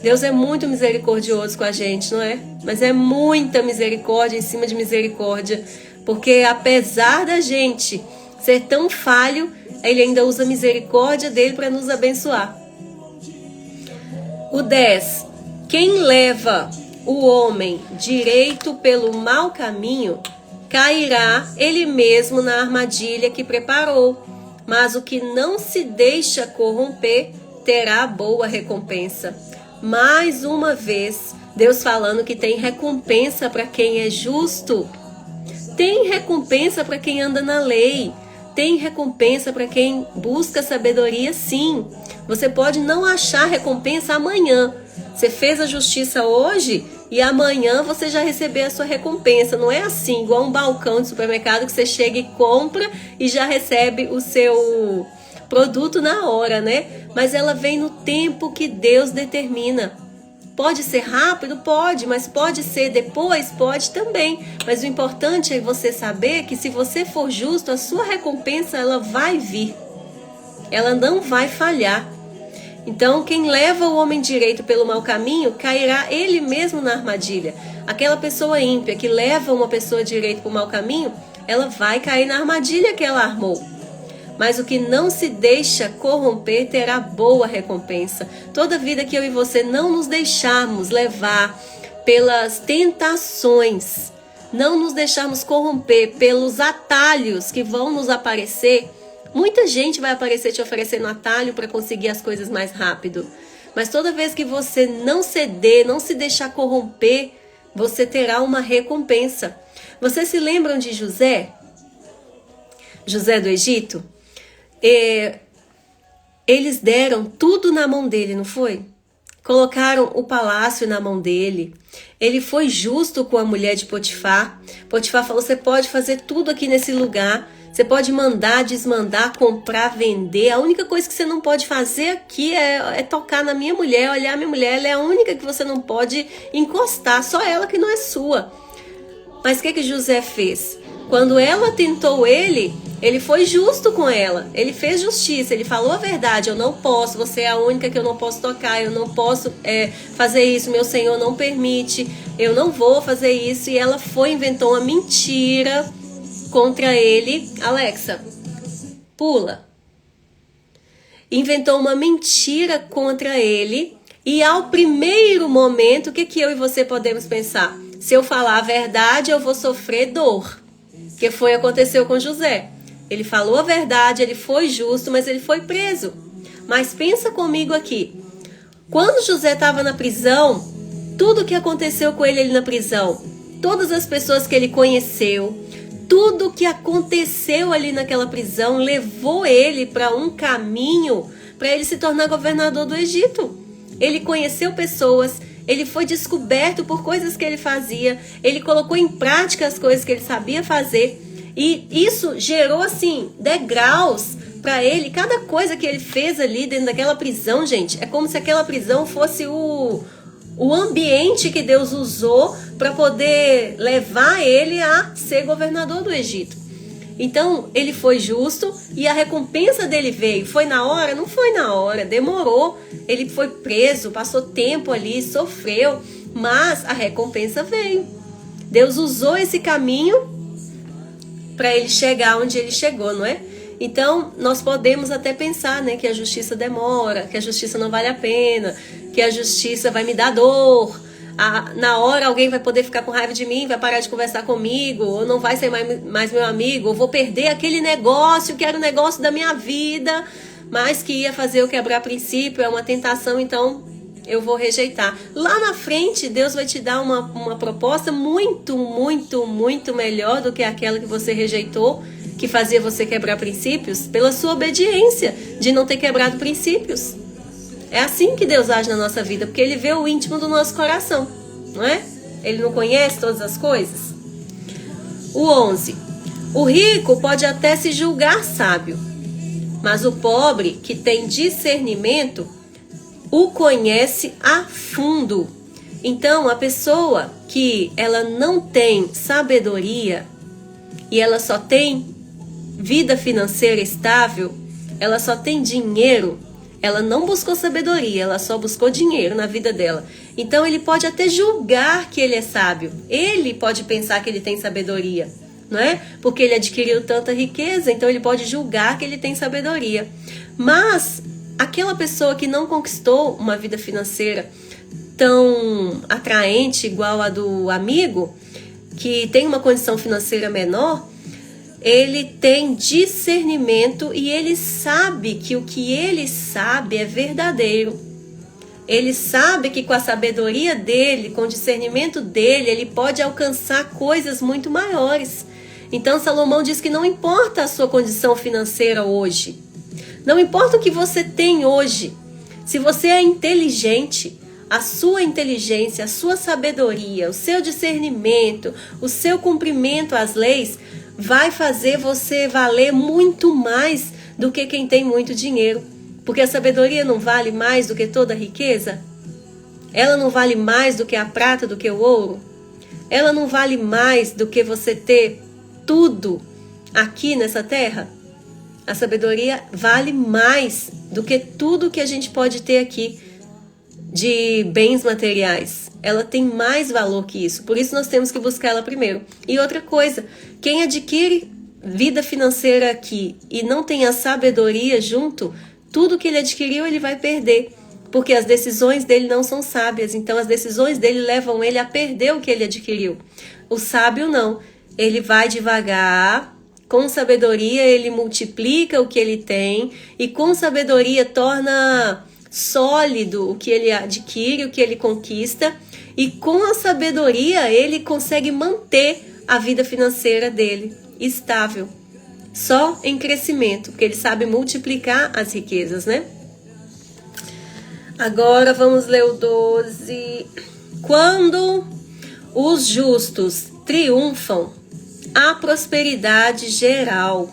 Deus é muito misericordioso com a gente, não é? Mas é muita misericórdia em cima de misericórdia, porque apesar da gente ser tão falho, Ele ainda usa a misericórdia dele para nos abençoar. O 10. Quem leva o homem direito pelo mau caminho, cairá ele mesmo na armadilha que preparou, mas o que não se deixa corromper terá boa recompensa. Mais uma vez, Deus falando que tem recompensa para quem é justo, tem recompensa para quem anda na lei, tem recompensa para quem busca sabedoria, sim. Você pode não achar recompensa amanhã. Você fez a justiça hoje e amanhã você já receber a sua recompensa. Não é assim, igual um balcão de supermercado que você chega e compra e já recebe o seu produto na hora, né? Mas ela vem no tempo que Deus determina. Pode ser rápido? Pode, mas pode ser depois? Pode também. Mas o importante é você saber que se você for justo, a sua recompensa ela vai vir. Ela não vai falhar. Então, quem leva o homem direito pelo mau caminho, cairá ele mesmo na armadilha. Aquela pessoa ímpia que leva uma pessoa direita para o mau caminho, ela vai cair na armadilha que ela armou. Mas o que não se deixa corromper terá boa recompensa. Toda vida que eu e você não nos deixarmos levar pelas tentações, não nos deixarmos corromper pelos atalhos que vão nos aparecer. Muita gente vai aparecer te oferecendo atalho para conseguir as coisas mais rápido. Mas toda vez que você não ceder, não se deixar corromper, você terá uma recompensa. Vocês se lembram de José? José do Egito? Eles deram tudo na mão dele, não foi? Colocaram o palácio na mão dele. Ele foi justo com a mulher de Potifar. Potifar falou, você pode fazer tudo aqui nesse lugar. Você pode mandar, desmandar, comprar, vender. A única coisa que você não pode fazer aqui é tocar na minha mulher, olhar a minha mulher. Ela é a única que você não pode encostar. Só ela que não é sua. Mas o que José fez? Quando ela tentou ele foi justo com ela. Ele fez justiça, ele falou a verdade. Eu não posso, você é a única que eu não posso tocar. Eu não posso fazer isso, meu Senhor não permite. Eu não vou fazer isso. E ela inventou uma mentira contra ele. Alexa, pula. Inventou uma mentira contra ele. E ao primeiro momento, o que eu e você podemos pensar? Se eu falar a verdade, eu vou sofrer dor. Que aconteceu com José. Ele falou a verdade, ele foi justo, mas ele foi preso. Mas pensa comigo aqui. Quando José estava na prisão, tudo que aconteceu com ele na prisão, todas as pessoas que ele conheceu, tudo que aconteceu ali naquela prisão levou ele para um caminho para ele se tornar governador do Egito. Ele conheceu pessoas, ele foi descoberto por coisas que ele fazia, ele colocou em prática as coisas que ele sabia fazer. E isso gerou, assim, degraus para ele. Cada coisa que ele fez ali dentro daquela prisão, gente, é como se aquela prisão fosse o ambiente que Deus usou para poder levar ele a ser governador do Egito. Então, ele foi justo e a recompensa dele veio. Foi na hora? Não foi na hora, demorou. Ele foi preso, passou tempo ali, sofreu, mas a recompensa veio. Deus usou esse caminho para ele chegar onde ele chegou, não é? Então, nós podemos até pensar, né, que a justiça demora, que a justiça não vale a pena, que a justiça vai me dar dor. Na hora alguém vai poder ficar com raiva de mim, vai parar de conversar comigo, ou não vai ser mais meu amigo, ou vou perder aquele negócio que era o negócio da minha vida, mas que ia fazer eu quebrar princípio, é uma tentação, então eu vou rejeitar. Lá na frente, Deus vai te dar uma proposta muito, muito, muito melhor do que aquela que você rejeitou, que fazia você quebrar princípios, pela sua obediência de não ter quebrado princípios. É assim que Deus age na nossa vida, porque Ele vê o íntimo do nosso coração, não é? Ele não conhece todas as coisas? O 11. O rico pode até se julgar sábio, mas o pobre que tem discernimento o conhece a fundo. Então, a pessoa que ela não tem sabedoria e ela só tem vida financeira estável, ela só tem dinheiro, ela não buscou sabedoria, ela só buscou dinheiro na vida dela. Então, ele pode até julgar que ele é sábio. Ele pode pensar que ele tem sabedoria, não é? Porque ele adquiriu tanta riqueza, então ele pode julgar que ele tem sabedoria. Mas aquela pessoa que não conquistou uma vida financeira tão atraente igual a do amigo, que tem uma condição financeira menor, ele tem discernimento e ele sabe que o que ele sabe é verdadeiro. Ele sabe que com a sabedoria dele, com o discernimento dele, ele pode alcançar coisas muito maiores. Então Salomão diz que não importa a sua condição financeira hoje, Não importa o que você tem hoje, se você é inteligente, a sua inteligência, a sua sabedoria, o seu discernimento, o seu cumprimento às leis vai fazer você valer muito mais do que quem tem muito dinheiro. Porque a sabedoria não vale mais do que toda a riqueza? Ela não vale mais do que a prata, do que o ouro? Ela não vale mais do que você ter tudo aqui nessa terra? A sabedoria vale mais do que tudo que a gente pode ter aqui de bens materiais. Ela tem mais valor que isso. Por isso nós temos que buscar ela primeiro. E outra coisa, quem adquire vida financeira aqui e não tem a sabedoria junto, tudo que ele adquiriu ele vai perder. Porque as decisões dele não são sábias. Então as decisões dele levam ele a perder o que ele adquiriu. O sábio não. Ele vai devagar, com sabedoria ele multiplica o que ele tem e com sabedoria torna sólido o que ele adquire, o que ele conquista, e com a sabedoria ele consegue manter a vida financeira dele estável, só em crescimento, porque ele sabe multiplicar as riquezas, né? Agora vamos ler o 12. Quando os justos triunfam, há prosperidade geral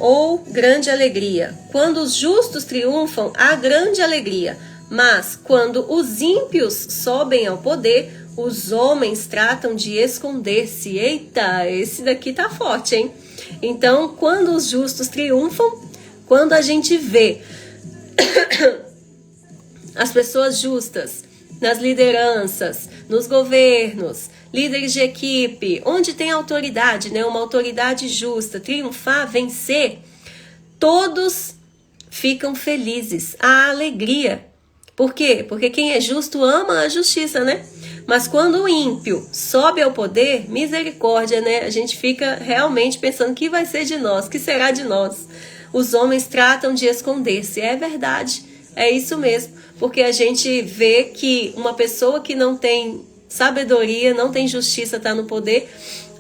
ou grande alegria. Quando os justos triunfam, há grande alegria. Mas quando os ímpios sobem ao poder, os homens tratam de esconder-se. Eita, esse daqui tá forte, hein? Então, quando os justos triunfam, quando a gente vê as pessoas justas nas lideranças, nos governos, líderes de equipe, onde tem autoridade, né? Uma autoridade justa, triunfar, vencer, todos ficam felizes, há alegria. Por quê? Porque quem é justo ama a justiça, né? Mas quando o ímpio sobe ao poder, misericórdia, né? A gente fica realmente pensando o que vai ser de nós, o que será de nós. Os homens tratam de esconder-se, é verdade, é isso mesmo. Porque a gente vê que uma pessoa que não tem sabedoria, não tem justiça, está no poder,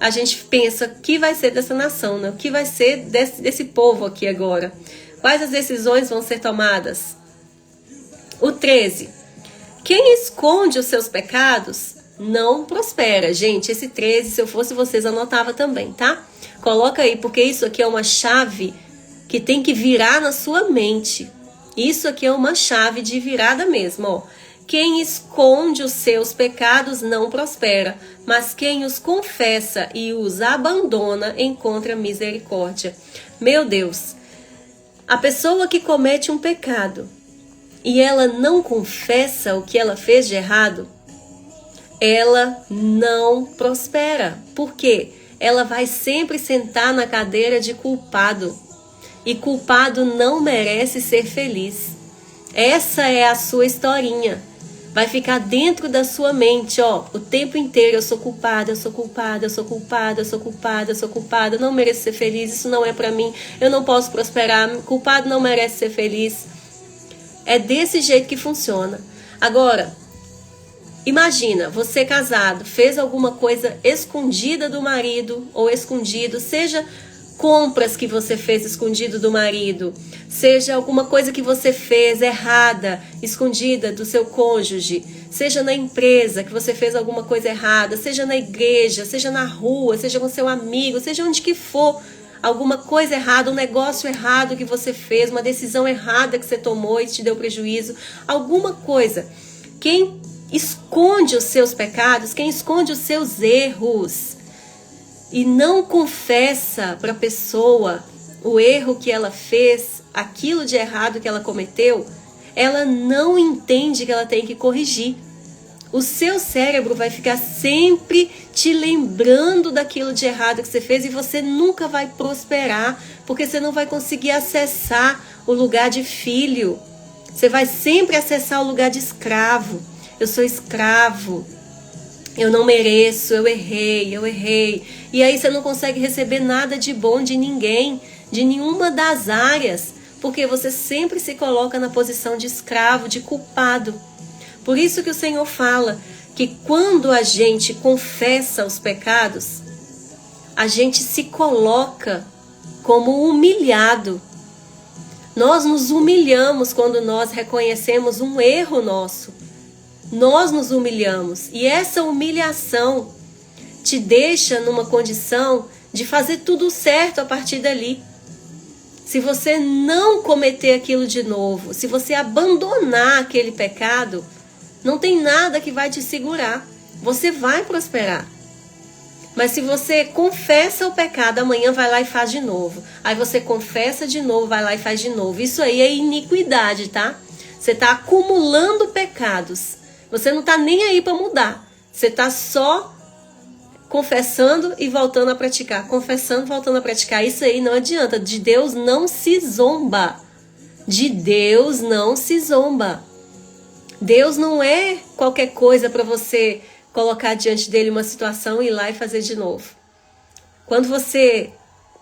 a gente pensa o que vai ser dessa nação, né? O que vai ser desse povo aqui agora? Quais as decisões vão ser tomadas? O 13. Quem esconde os seus pecados não prospera. Gente, esse 13, se eu fosse vocês, anotava também, tá? Coloca aí, porque isso aqui é uma chave que tem que virar na sua mente. Isso aqui é uma chave de virada mesmo, ó. Quem esconde os seus pecados não prospera, mas quem os confessa e os abandona encontra misericórdia. Meu Deus, a pessoa que comete um pecado e ela não confessa o que ela fez de errado, ela não prospera. Por quê? Ela vai sempre sentar na cadeira de culpado. E culpado não merece ser feliz. Essa é a sua historinha. Vai ficar dentro da sua mente, ó, o tempo inteiro. Eu sou culpada, eu sou culpada, eu sou culpada, eu sou culpada, eu sou culpada. Eu não mereço ser feliz, isso não é pra mim. Eu não posso prosperar, culpado não merece ser feliz. É desse jeito que funciona. Agora, imagina, você casado, fez alguma coisa escondida do marido ou escondido, seja compras que você fez escondido do marido, seja alguma coisa que você fez errada, escondida do seu cônjuge, seja na empresa que você fez alguma coisa errada, seja na igreja, seja na rua, seja com seu amigo, seja onde que for, alguma coisa errada, um negócio errado que você fez, uma decisão errada que você tomou e te deu prejuízo, alguma coisa. Quem esconde os seus pecados, quem esconde os seus erros e não confessa para a pessoa o erro que ela fez, aquilo de errado que ela cometeu, ela não entende que ela tem que corrigir. O seu cérebro vai ficar sempre te lembrando daquilo de errado que você fez e você nunca vai prosperar, porque você não vai conseguir acessar o lugar de filho. Você vai sempre acessar o lugar de escravo. Eu sou escravo. Eu não mereço, eu errei. E aí você não consegue receber nada de bom de ninguém, de nenhuma das áreas, porque você sempre se coloca na posição de escravo, de culpado. Por isso que o Senhor fala que quando a gente confessa os pecados, a gente se coloca como humilhado Nós nos humilhamos quando nós reconhecemos um erro nosso. Nós nos humilhamos. E essa humilhação te deixa numa condição de fazer tudo certo a partir dali. Se você não cometer aquilo de novo, se você abandonar aquele pecado, não tem nada que vai te segurar. Você vai prosperar. Mas se você confessa o pecado, amanhã vai lá e faz de novo. Aí você confessa de novo, vai lá e faz de novo. Isso aí é iniquidade, tá? Você está acumulando pecados. Você não está nem aí para mudar. Você está só confessando e voltando a praticar. Confessando, voltando a praticar. Isso aí não adianta. De Deus não se zomba. De Deus não se zomba. Deus não é qualquer coisa para você colocar diante dele uma situação e ir lá e fazer de novo. Quando você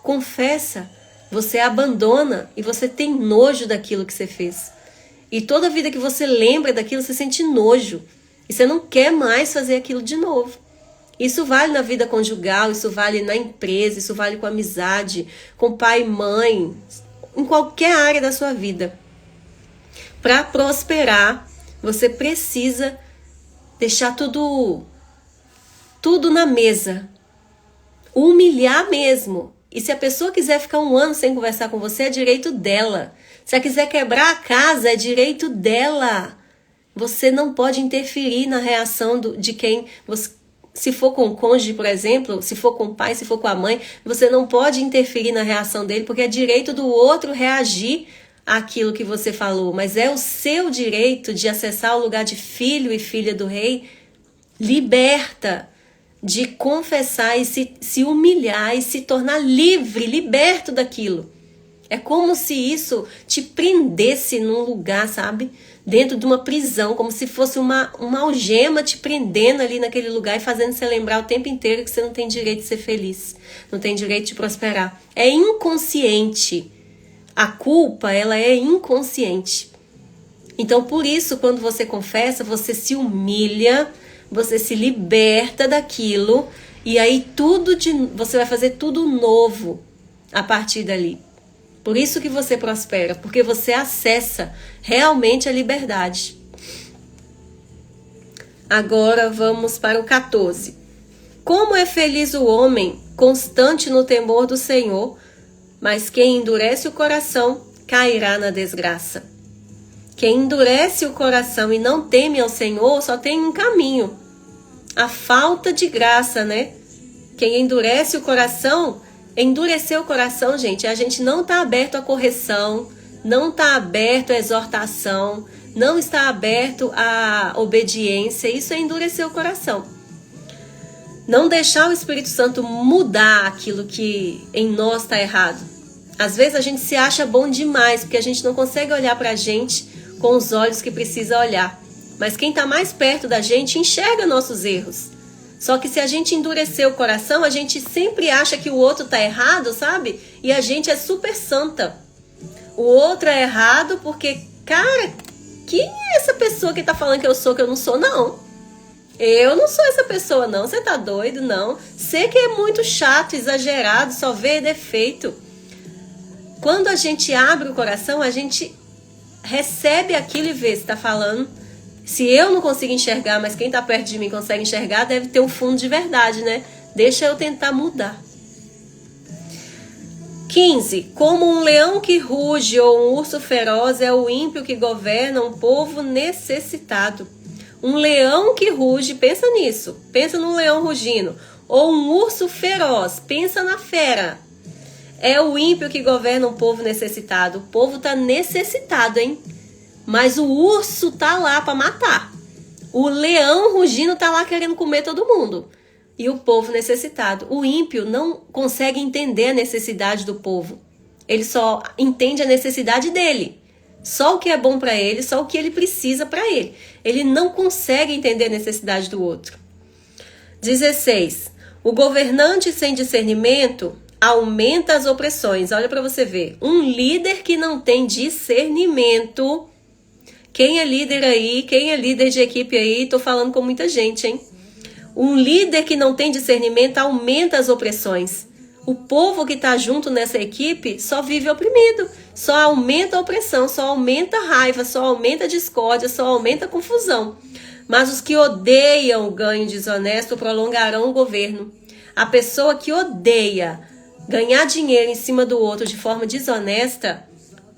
confessa, você abandona e você tem nojo daquilo que você fez. E toda vida que você lembra daquilo, você sente nojo. E você não quer mais fazer aquilo de novo. Isso vale na vida conjugal, isso vale na empresa, isso vale com amizade, com pai e mãe, em qualquer área da sua vida. Para prosperar, você precisa deixar tudo na mesa. Humilhar mesmo. E se a pessoa quiser ficar 1 ano sem conversar com você, é direito dela. Se ela quiser quebrar a casa, é direito dela. Você não pode interferir na reação de quem você... Se for com o cônjuge, por exemplo, se for com o pai, se for com a mãe, você não pode interferir na reação dele, porque é direito do outro reagir àquilo que você falou. Mas é o seu direito de acessar o lugar de filho e filha do rei. Liberta de confessar e se humilhar e se tornar livre, liberto daquilo. É como se isso te prendesse num lugar, sabe? Dentro de uma prisão, como se fosse uma algema te prendendo ali naquele lugar e fazendo você lembrar o tempo inteiro que você não tem direito de ser feliz, não tem direito de prosperar. É inconsciente. A culpa, ela é inconsciente. Então, por isso, quando você confessa, você se humilha, você se liberta daquilo e aí você vai fazer tudo novo a partir dali. Por isso que você prospera, porque você acessa realmente a liberdade. Agora vamos para o 14. Como é feliz o homem constante no temor do Senhor, mas quem endurece o coração cairá na desgraça. Quem endurece o coração e não teme ao Senhor só tem um caminho: a falta de graça, né? Quem endurece o coração, endurecer o coração, gente, a gente não está aberto à correção, não está aberto à exortação, não está aberto à obediência. Isso é endurecer o coração. Não deixar o Espírito Santo mudar aquilo que em nós está errado. Às vezes a gente se acha bom demais, porque a gente não consegue olhar para a gente com os olhos que precisa olhar. Mas quem está mais perto da gente enxerga nossos erros. Só que se a gente endurecer o coração, a gente sempre acha que o outro está errado, sabe? E a gente é super santa. O outro é errado porque, cara, quem é essa pessoa que está falando que eu sou, que eu não sou? Não. Eu não sou essa pessoa, não. Você tá doido? Não. Você que é muito chato, exagerado, só vê defeito. Quando a gente abre o coração, a gente recebe aquilo e vê se está falando. Se eu não consigo enxergar, mas quem está perto de mim consegue enxergar, deve ter um fundo de verdade, né? Deixa eu tentar mudar. 15. Como um leão que ruge ou um urso feroz é o ímpio que governa um povo necessitado. Um leão que ruge, pensa nisso. Pensa num leão rugindo. Ou um urso feroz, pensa na fera. É o ímpio que governa um povo necessitado. O povo está necessitado, hein? Mas o urso tá lá para matar. O leão rugindo tá lá querendo comer todo mundo. E o povo necessitado. O ímpio não consegue entender a necessidade do povo. Ele só entende a necessidade dele. Só o que é bom para ele, só o que ele precisa para ele. Ele não consegue entender a necessidade do outro. 16. O governante sem discernimento aumenta as opressões. Olha para você ver. Um líder que não tem discernimento... Quem é líder aí? Quem é líder de equipe aí? Tô falando com muita gente, hein? Um líder que não tem discernimento aumenta as opressões. O povo que está junto nessa equipe só vive oprimido, só aumenta a opressão, só aumenta a raiva, só aumenta a discórdia, só aumenta a confusão. Mas os que odeiam o ganho desonesto prolongarão o governo. A pessoa que odeia ganhar dinheiro em cima do outro de forma desonesta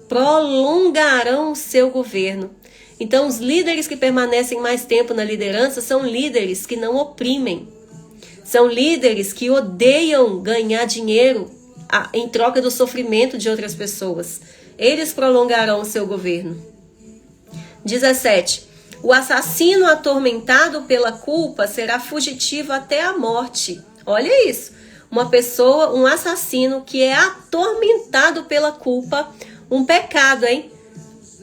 prolongarão o seu governo. Então, os líderes que permanecem mais tempo na liderança são líderes que não oprimem. São líderes que odeiam ganhar dinheiro em troca do sofrimento de outras pessoas. Eles prolongarão o seu governo. 17. O assassino atormentado pela culpa será fugitivo até a morte. Olha isso. Uma pessoa, um assassino que é atormentado pela culpa, um pecado, hein?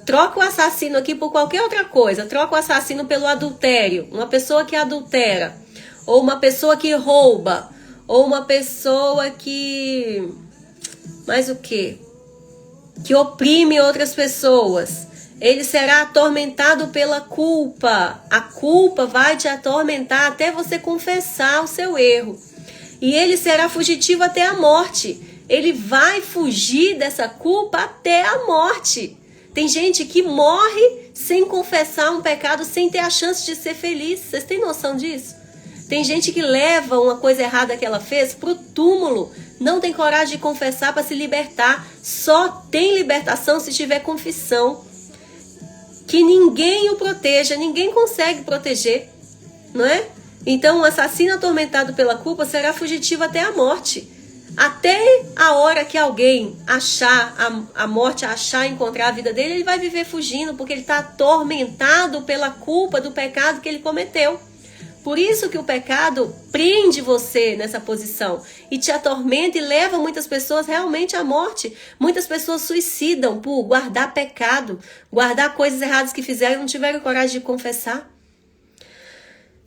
Troca o assassino aqui por qualquer outra coisa. Troca o assassino pelo adultério. Uma pessoa que adultera. Ou uma pessoa que rouba. Ou uma pessoa que... mais o quê? Que oprime outras pessoas. Ele será atormentado pela culpa. A culpa vai te atormentar até você confessar o seu erro. E ele será fugitivo até a morte. Ele vai fugir dessa culpa até a morte. Tem gente que morre sem confessar um pecado, sem ter a chance de ser feliz. Vocês têm noção disso? Tem gente que leva uma coisa errada que ela fez pro túmulo. Não tem coragem de confessar para se libertar. Só tem libertação se tiver confissão. Que ninguém o proteja, ninguém consegue proteger, não é? Então, um assassino atormentado pela culpa será fugitivo até a morte. Até a hora que alguém achar, a morte achar, encontrar a vida dele, ele vai viver fugindo, porque ele está atormentado pela culpa do pecado que ele cometeu. Por isso que o pecado prende você nessa posição e te atormenta e leva muitas pessoas realmente à morte. Muitas pessoas suicidam por guardar pecado, guardar coisas erradas que fizeram e não tiveram coragem de confessar.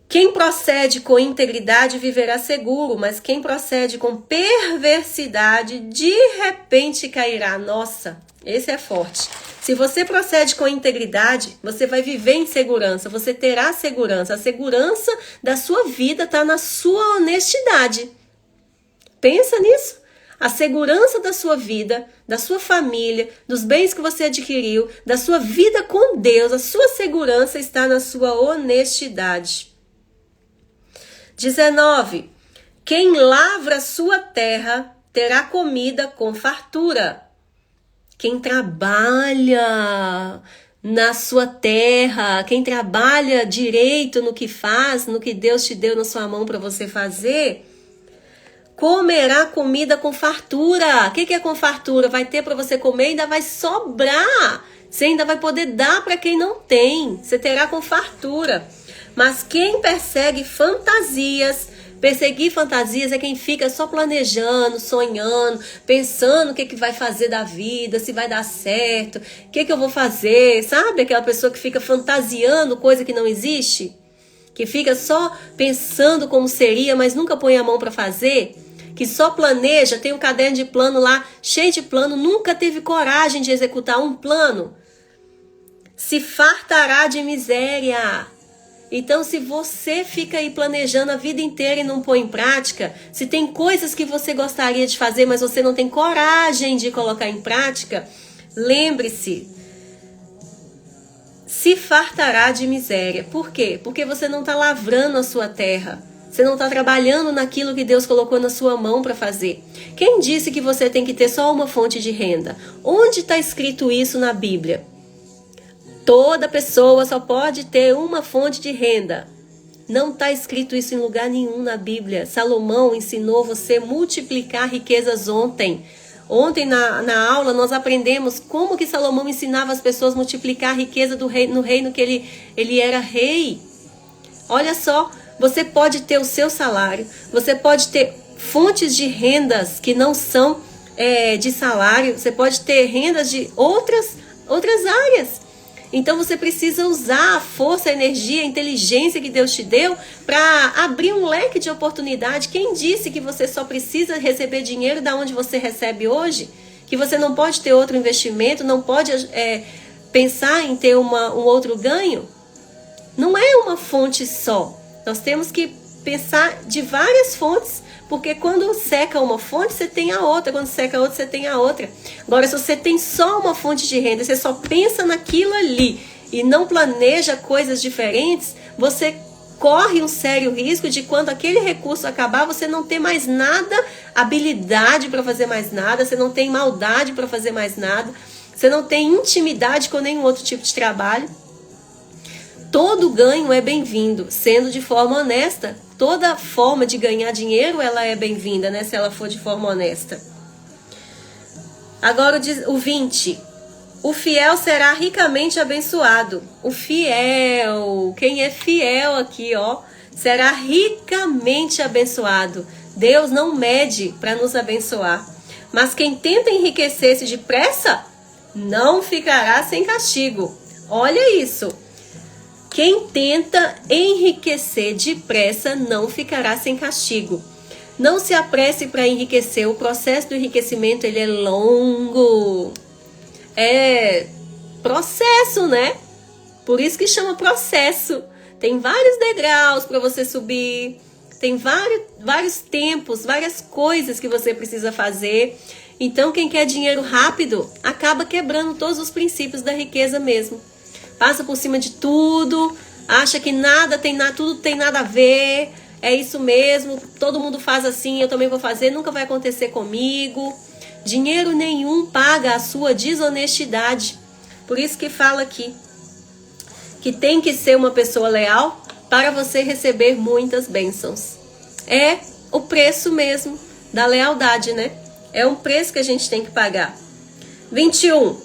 Quem procede com integridade viverá seguro, mas quem procede com perversidade de repente cairá. Nossa, esse é forte. Se você procede com integridade, você vai viver em segurança, você terá segurança. A segurança da sua vida está na sua honestidade. Pensa nisso. A segurança da sua vida, da sua família, dos bens que você adquiriu, da sua vida com Deus, a sua segurança está na sua honestidade. 19. Quem lavra sua terra terá comida com fartura. Quem trabalha na sua terra, quem trabalha direito no que faz, no que Deus te deu na sua mão para você fazer, comerá comida com fartura. O que é com fartura? Vai ter para você comer e ainda vai sobrar. Você ainda vai poder dar para quem não tem. Você terá com fartura. Mas quem perseguir fantasias é quem fica só planejando, sonhando, pensando o que vai fazer da vida, se vai dar certo, o que eu vou fazer, sabe? Aquela pessoa que fica fantasiando coisa que não existe, que fica só pensando como seria, mas nunca põe a mão para fazer, que só planeja, tem um caderno de plano lá, cheio de plano, nunca teve coragem de executar um plano, se fartará de miséria. Então, se você fica aí planejando a vida inteira e não põe em prática, se tem coisas que você gostaria de fazer, mas você não tem coragem de colocar em prática, lembre-se, se fartará de miséria. Por quê? Porque você não está lavrando a sua terra. Você não está trabalhando naquilo que Deus colocou na sua mão para fazer. Quem disse que você tem que ter só uma fonte de renda? Onde está escrito isso na Bíblia? Toda pessoa só pode ter uma fonte de renda. Não está escrito isso em lugar nenhum na Bíblia. Salomão ensinou você a multiplicar riquezas ontem. Ontem na aula nós aprendemos como que Salomão ensinava as pessoas a multiplicar a riqueza no reino que ele era rei. Olha só, você pode ter o seu salário, você pode ter fontes de rendas que não são de salário, você pode ter rendas de outras áreas. Então você precisa usar a força, a energia, a inteligência que Deus te deu para abrir um leque de oportunidade. Quem disse que você só precisa receber dinheiro da onde você recebe hoje? Que você não pode ter outro investimento, não pode pensar em ter um outro ganho? Não é uma fonte só. Nós temos que pensar de várias fontes Porque quando seca uma fonte, você tem a outra. Quando seca a outra, você tem a outra. Agora, se você tem só uma fonte de renda, você só pensa naquilo ali e não planeja coisas diferentes, você corre um sério risco de quando aquele recurso acabar, você não ter mais nada, habilidade para fazer mais nada, você não tem maldade para fazer mais nada, você não tem intimidade com nenhum outro tipo de trabalho. Todo ganho é bem-vindo, sendo de forma honesta. Toda forma de ganhar dinheiro, ela é bem-vinda, né? Se ela for de forma honesta. Agora o 20. O fiel será ricamente abençoado. O fiel, quem é fiel aqui, ó, será ricamente abençoado. Deus não mede para nos abençoar. Mas quem tenta enriquecer-se depressa, não ficará sem castigo. Olha isso. Quem tenta enriquecer depressa não ficará sem castigo. Não se apresse para enriquecer. O processo do enriquecimento, ele é longo. É processo, né? Por isso que chama processo. Tem vários degraus para você subir. Tem vários tempos, várias coisas que você precisa fazer. Então, quem quer dinheiro rápido, acaba quebrando todos os princípios da riqueza mesmo. Passa por cima de tudo, acha que tudo tem nada a ver, é isso mesmo, todo mundo faz assim, eu também vou fazer, nunca vai acontecer comigo. Dinheiro nenhum paga a sua desonestidade. Por isso que fala aqui que tem que ser uma pessoa leal para você receber muitas bênçãos. É o preço mesmo da lealdade, né? É um preço que a gente tem que pagar. 21.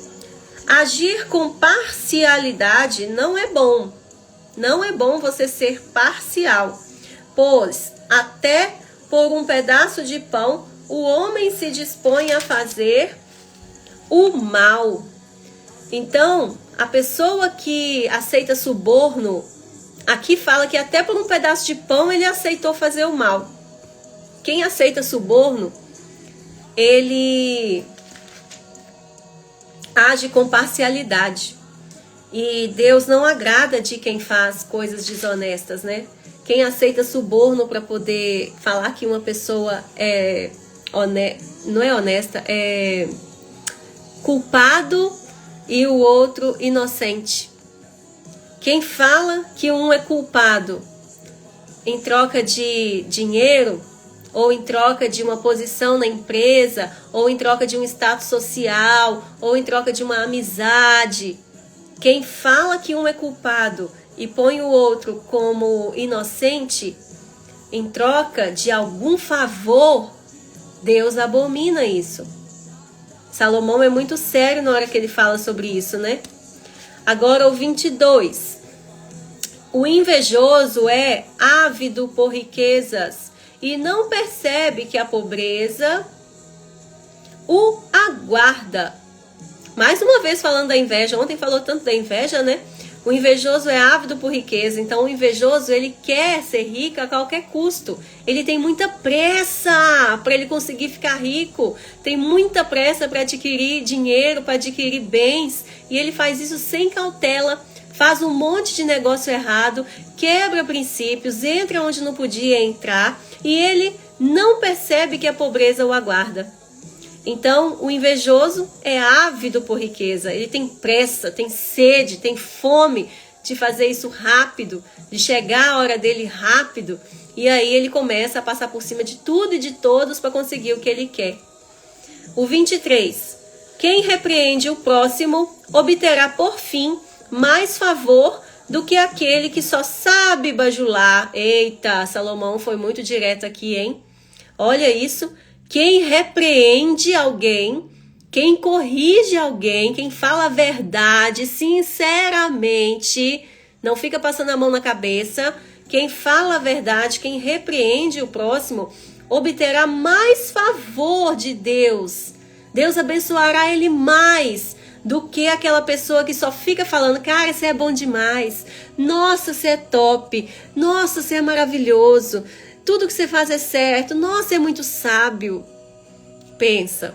Agir com parcialidade não é bom. Não é bom você ser parcial, pois até por um pedaço de pão o homem se dispõe a fazer o mal. Então, a pessoa que aceita suborno, aqui fala que até por um pedaço de pão ele aceitou fazer o mal. Quem aceita suborno, ele age com parcialidade. E Deus não agrada de quem faz coisas desonestas, né? Quem aceita suborno para poder falar que uma pessoa não é honesta, é culpado e o outro inocente. Quem fala que um é culpado em troca de dinheiro, ou em troca de uma posição na empresa, ou em troca de um status social, ou em troca de uma amizade. Quem fala que um é culpado e põe o outro como inocente, em troca de algum favor, Deus abomina isso. Salomão é muito sério na hora que ele fala sobre isso, né? Agora o 22. O invejoso é ávido por riquezas e não percebe que a pobreza o aguarda. Mais uma vez falando da inveja, ontem falou tanto da inveja, né? O invejoso é ávido por riqueza, então o invejoso ele quer ser rico a qualquer custo. Ele tem muita pressa para ele conseguir ficar rico, tem muita pressa para adquirir dinheiro, para adquirir bens, e ele faz isso sem cautela, faz um monte de negócio errado, quebra princípios, entra onde não podia entrar, e ele não percebe que a pobreza o aguarda. Então, o invejoso é ávido por riqueza, ele tem pressa, tem sede, tem fome de fazer isso rápido, de chegar a hora dele rápido, e aí ele começa a passar por cima de tudo e de todos para conseguir o que ele quer. O 23. Quem repreende o próximo obterá por fim mais favor do que aquele que só sabe bajular. Eita, Salomão foi muito direto aqui, hein? Olha isso. Quem repreende alguém, quem corrige alguém, quem fala a verdade, sinceramente, não fica passando a mão na cabeça, quem fala a verdade, quem repreende o próximo, obterá mais favor de Deus. Deus abençoará ele mais do que aquela pessoa que só fica falando, cara, você é bom demais, nossa, você é top, nossa, você é maravilhoso, tudo que você faz é certo, nossa, é muito sábio. Pensa,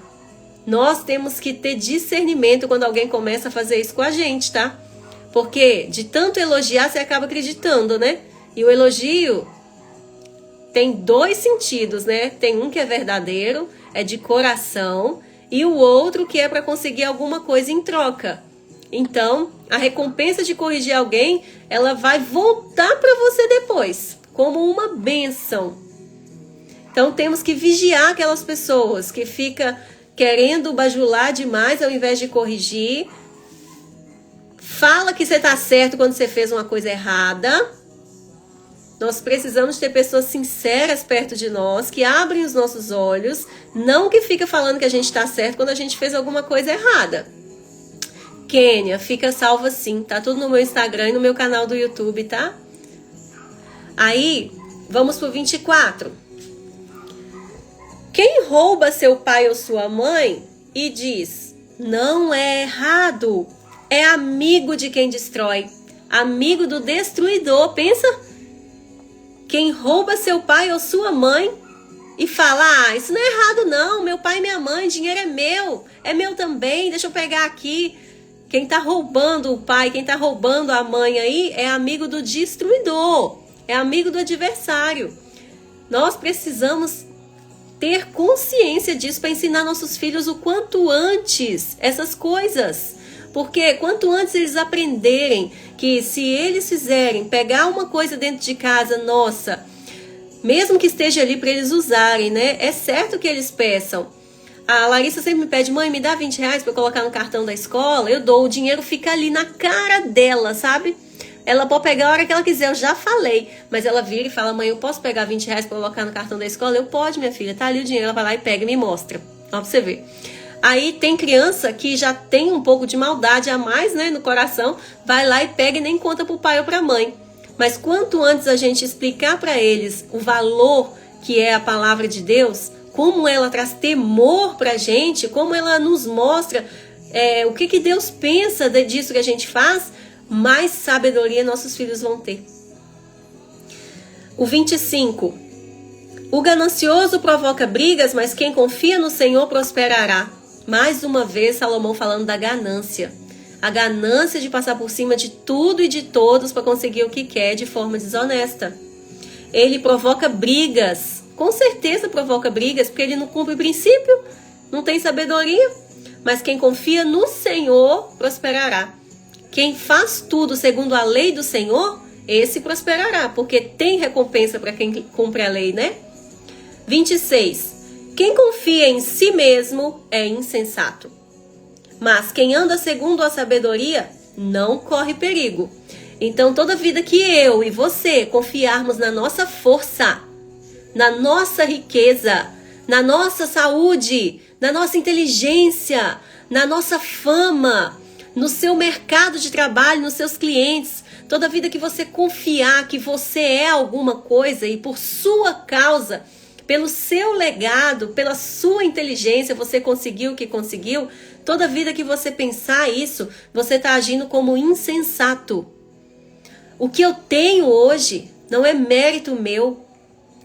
nós temos que ter discernimento quando alguém começa a fazer isso com a gente, tá? Porque de tanto elogiar, você acaba acreditando, né? E o elogio tem dois sentidos, né? Tem um que é verdadeiro, é de coração, e o outro que é para conseguir alguma coisa em troca. Então, a recompensa de corrigir alguém, ela vai voltar para você depois, como uma bênção. Então, temos que vigiar aquelas pessoas que ficam querendo bajular demais ao invés de corrigir. Fala que você está certo quando você fez uma coisa errada. Nós precisamos ter pessoas sinceras perto de nós, que abrem os nossos olhos, não que fica falando que a gente está certo quando a gente fez alguma coisa errada. Kênia, fica salva sim, tá tudo no meu Instagram e no meu canal do YouTube, tá? Aí, vamos pro 24. Quem rouba seu pai ou sua mãe e diz, não é errado, é amigo de quem destrói, amigo do destruidor, pensa? Quem rouba seu pai ou sua mãe e fala, isso não é errado não, meu pai e minha mãe, dinheiro é meu também, deixa eu pegar aqui. Quem tá roubando o pai, quem tá roubando a mãe aí é amigo do destruidor, é amigo do adversário. Nós precisamos ter consciência disso para ensinar nossos filhos o quanto antes essas coisas. Porque quanto antes eles aprenderem que se eles fizerem, pegar uma coisa dentro de casa nossa, mesmo que esteja ali para eles usarem, né? É certo que eles peçam. A Larissa sempre me pede, mãe, me dá 20 reais para eu colocar no cartão da escola. Eu dou, o dinheiro fica ali na cara dela, sabe? Ela pode pegar a hora que ela quiser, eu já falei. Mas ela vira e fala, mãe, eu posso pegar 20 reais para colocar no cartão da escola? Eu pode, minha filha, tá ali o dinheiro. Ela vai lá e pega e me mostra. Ó, pra você ver. Aí tem criança que já tem um pouco de maldade a mais, né, no coração, vai lá e pega e nem conta pro pai ou pra mãe. Mas quanto antes a gente explicar para eles o valor que é a palavra de Deus, como ela traz temor pra gente, como ela nos mostra o que Deus pensa disso que a gente faz, mais sabedoria nossos filhos vão ter. O 25. O ganancioso provoca brigas, mas quem confia no Senhor prosperará. Mais uma vez, Salomão falando da ganância. A ganância de passar por cima de tudo e de todos para conseguir o que quer de forma desonesta. Ele provoca brigas. Com certeza provoca brigas, porque ele não cumpre o princípio, não tem sabedoria. Mas quem confia no Senhor prosperará. Quem faz tudo segundo a lei do Senhor, esse prosperará, porque tem recompensa para quem cumpre a lei, né? 26. Quem confia em si mesmo é insensato. Mas quem anda segundo a sabedoria não corre perigo. Então, toda vida que eu e você confiarmos na nossa força, na nossa riqueza, na nossa saúde, na nossa inteligência, na nossa fama, no seu mercado de trabalho, nos seus clientes, toda vida que você confiar que você é alguma coisa e por sua causa, pelo seu legado, pela sua inteligência, você conseguiu o que conseguiu, toda vida que você pensar isso, você está agindo como insensato. O que eu tenho hoje não é mérito meu,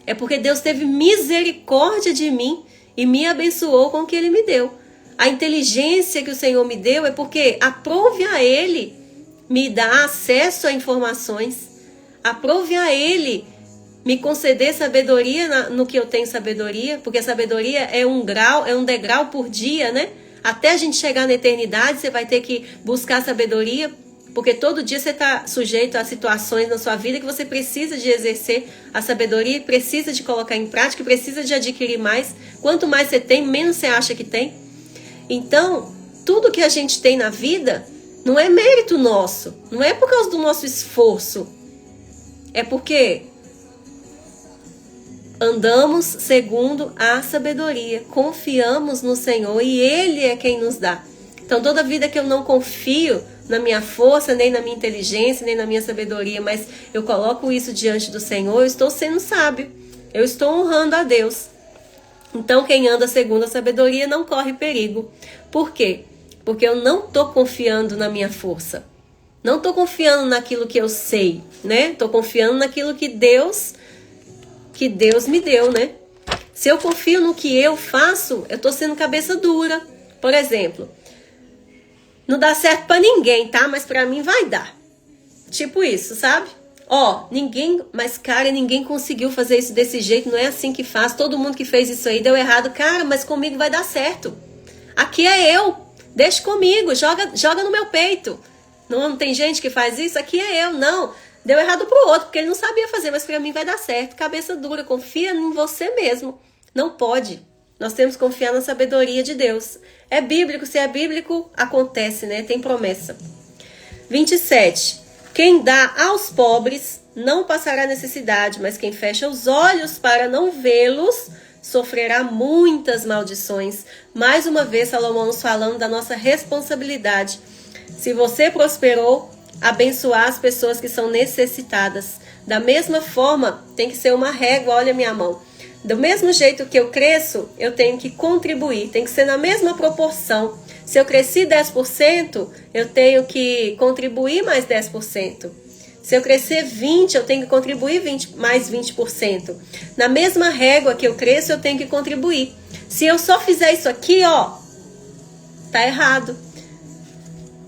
é porque Deus teve misericórdia de mim e me abençoou com o que Ele me deu. A inteligência que o Senhor me deu é porque aprove a Ele me dar acesso a informações, aprove a Ele me conceder sabedoria no que eu tenho sabedoria, porque a sabedoria é um degrau por dia, né? Até a gente chegar na eternidade, você vai ter que buscar sabedoria, porque todo dia você está sujeito a situações na sua vida que você precisa de exercer a sabedoria, precisa de colocar em prática, precisa de adquirir mais. Quanto mais você tem, menos você acha que tem. Então, tudo que a gente tem na vida não é mérito nosso, não é por causa do nosso esforço, é porque andamos segundo a sabedoria, confiamos no Senhor e Ele é quem nos dá. Então, toda vida que eu não confio na minha força, nem na minha inteligência, nem na minha sabedoria, mas eu coloco isso diante do Senhor, eu estou sendo sábio, eu estou honrando a Deus. Então, quem anda segundo a sabedoria não corre perigo. Por quê? Porque eu não estou confiando na minha força. Não estou confiando naquilo que eu sei, né? Estou confiando naquilo que Deus me deu, né? Se eu confio no que eu faço, eu estou sendo cabeça dura. Por exemplo, não dá certo para ninguém, tá? Mas para mim vai dar. Tipo isso, sabe? ninguém conseguiu fazer isso desse jeito, não é assim que faz, todo mundo que fez isso aí deu errado. Cara, mas comigo vai dar certo. Aqui é eu, deixa comigo, joga no meu peito. Não tem gente que faz isso? Aqui é eu, não. Deu errado pro outro, porque ele não sabia fazer, mas pra mim vai dar certo. Cabeça dura, confia em você mesmo. Não pode. Nós temos que confiar na sabedoria de Deus. É bíblico, se é bíblico, acontece, né? Tem promessa. 27. Quem dá aos pobres não passará necessidade, mas quem fecha os olhos para não vê-los sofrerá muitas maldições. Mais uma vez, Salomão nos falando da nossa responsabilidade. Se você prosperou, abençoar as pessoas que são necessitadas. Da mesma forma, tem que ser uma régua, olha a minha mão. Do mesmo jeito que eu cresço, eu tenho que contribuir, tem que ser na mesma proporção. Se eu cresci 10%, eu tenho que contribuir mais 10%. Se eu crescer 20%, eu tenho que contribuir mais 20%. Na mesma régua que eu cresço, eu tenho que contribuir. Se eu só fizer isso aqui, tá errado.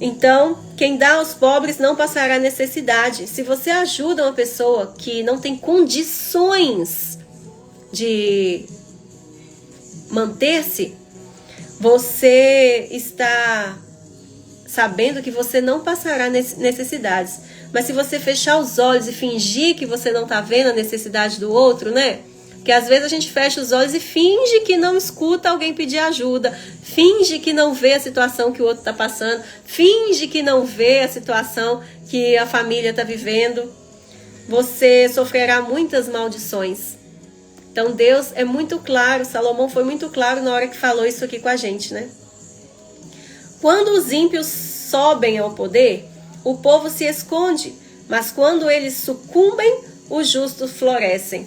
Então, quem dá aos pobres não passará necessidade. Se você ajuda uma pessoa que não tem condições de manter-se, você está sabendo que você não passará necessidades. Mas se você fechar os olhos e fingir que você não está vendo a necessidade do outro, né? Porque às vezes a gente fecha os olhos e finge que não escuta alguém pedir ajuda, finge que não vê a situação que o outro está passando, finge que não vê a situação que a família está vivendo. Você sofrerá muitas maldições. Então Deus é muito claro, Salomão foi muito claro na hora que falou isso aqui com a gente, né? Quando os ímpios sobem ao poder, o povo se esconde, mas quando eles sucumbem, os justos florescem.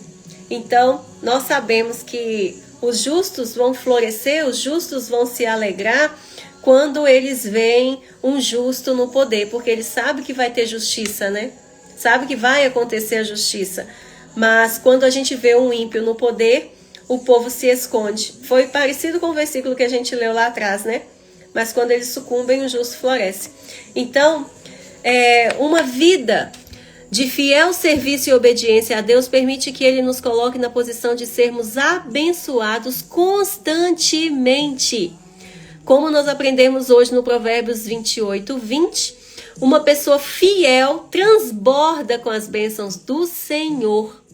Então, nós sabemos que os justos vão florescer, os justos vão se alegrar quando eles veem um justo no poder, porque eles sabem que vai ter justiça, né? Sabe que vai acontecer a justiça. Mas quando a gente vê um ímpio no poder, o povo se esconde. Foi parecido com o versículo que a gente leu lá atrás, né? Mas quando eles sucumbem, o justo floresce. Então, uma vida de fiel serviço e obediência a Deus permite que Ele nos coloque na posição de sermos abençoados constantemente. Como nós aprendemos hoje no Provérbios 28:20, uma pessoa fiel transborda com as bênçãos do Senhor.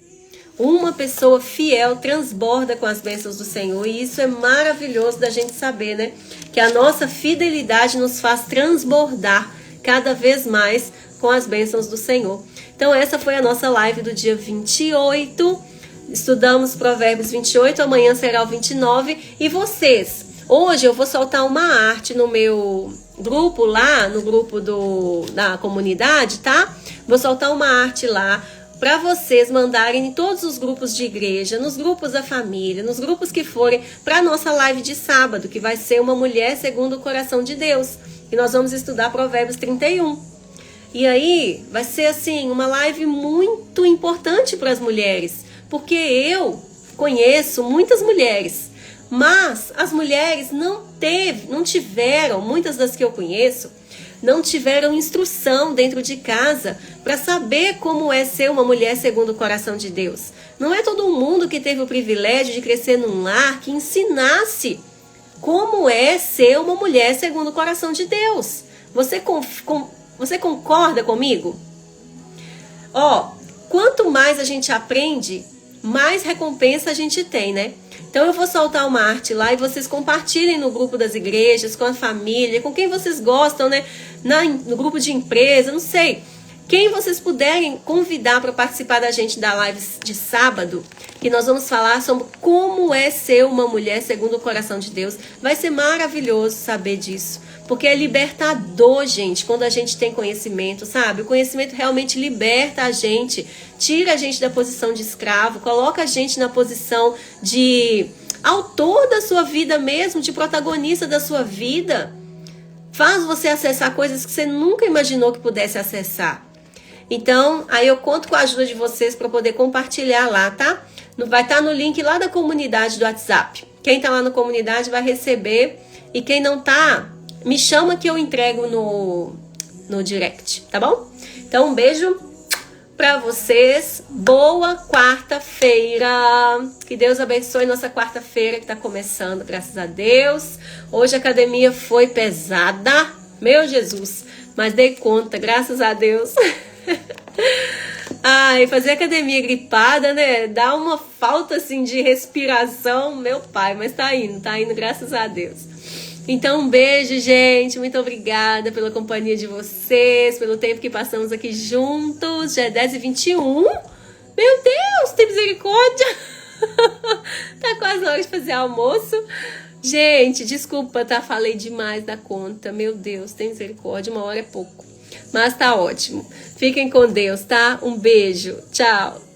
Uma pessoa fiel transborda com as bênçãos do Senhor. E isso é maravilhoso da gente saber, né? Que a nossa fidelidade nos faz transbordar cada vez mais com as bênçãos do Senhor. Então essa foi a nossa live do dia 28. Estudamos Provérbios 28, amanhã será o 29. E vocês? Hoje eu vou soltar uma arte no meu grupo lá, no grupo da comunidade, tá? Vou soltar uma arte lá para vocês mandarem em todos os grupos de igreja, nos grupos da família, nos grupos que forem, para a nossa live de sábado, que vai ser uma mulher segundo o coração de Deus. E nós vamos estudar Provérbios 31. E aí vai ser assim uma live muito importante para as mulheres, porque eu conheço muitas mulheres, mas as mulheres não tiveram, muitas das que eu conheço, não tiveram instrução dentro de casa para saber como é ser uma mulher segundo o coração de Deus. Não é todo mundo que teve o privilégio de crescer num lar que ensinasse como é ser uma mulher segundo o coração de Deus. Você concorda comigo? Quanto mais a gente aprende, mais recompensa a gente tem, né? Então eu vou soltar uma arte lá e vocês compartilhem no grupo das igrejas, com a família, com quem vocês gostam, né? No grupo de empresa, não sei. Quem vocês puderem convidar para participar da gente da live de sábado, que nós vamos falar sobre como é ser uma mulher segundo o coração de Deus. Vai ser maravilhoso saber disso, porque é libertador, gente, quando a gente tem conhecimento, sabe? O conhecimento realmente liberta a gente, tira a gente da posição de escravo, coloca a gente na posição de autor da sua vida mesmo, de protagonista da sua vida. Faz você acessar coisas que você nunca imaginou que pudesse acessar. Então, aí eu conto com a ajuda de vocês para poder compartilhar lá, tá? Vai estar no link lá da comunidade do WhatsApp. Quem tá lá na comunidade vai receber. E quem não tá, me chama que eu entrego no direct, tá bom? Então, um beijo para vocês. Boa quarta-feira. Que Deus abençoe nossa quarta-feira que está começando, graças a Deus. Hoje a academia foi pesada, meu Jesus, mas dei conta, graças a Deus. Ai, fazer academia gripada, né? Dá uma falta assim de respiração, meu pai, mas tá indo, graças a Deus. Então, um beijo, gente. Muito obrigada pela companhia de vocês, pelo tempo que passamos aqui juntos. Já é 10h21. Meu Deus, tem misericórdia. Tá quase na hora de fazer almoço. Gente, desculpa, tá? Falei demais da conta. Meu Deus, tem misericórdia. Uma hora é pouco. Mas tá ótimo. Fiquem com Deus, tá? Um beijo. Tchau.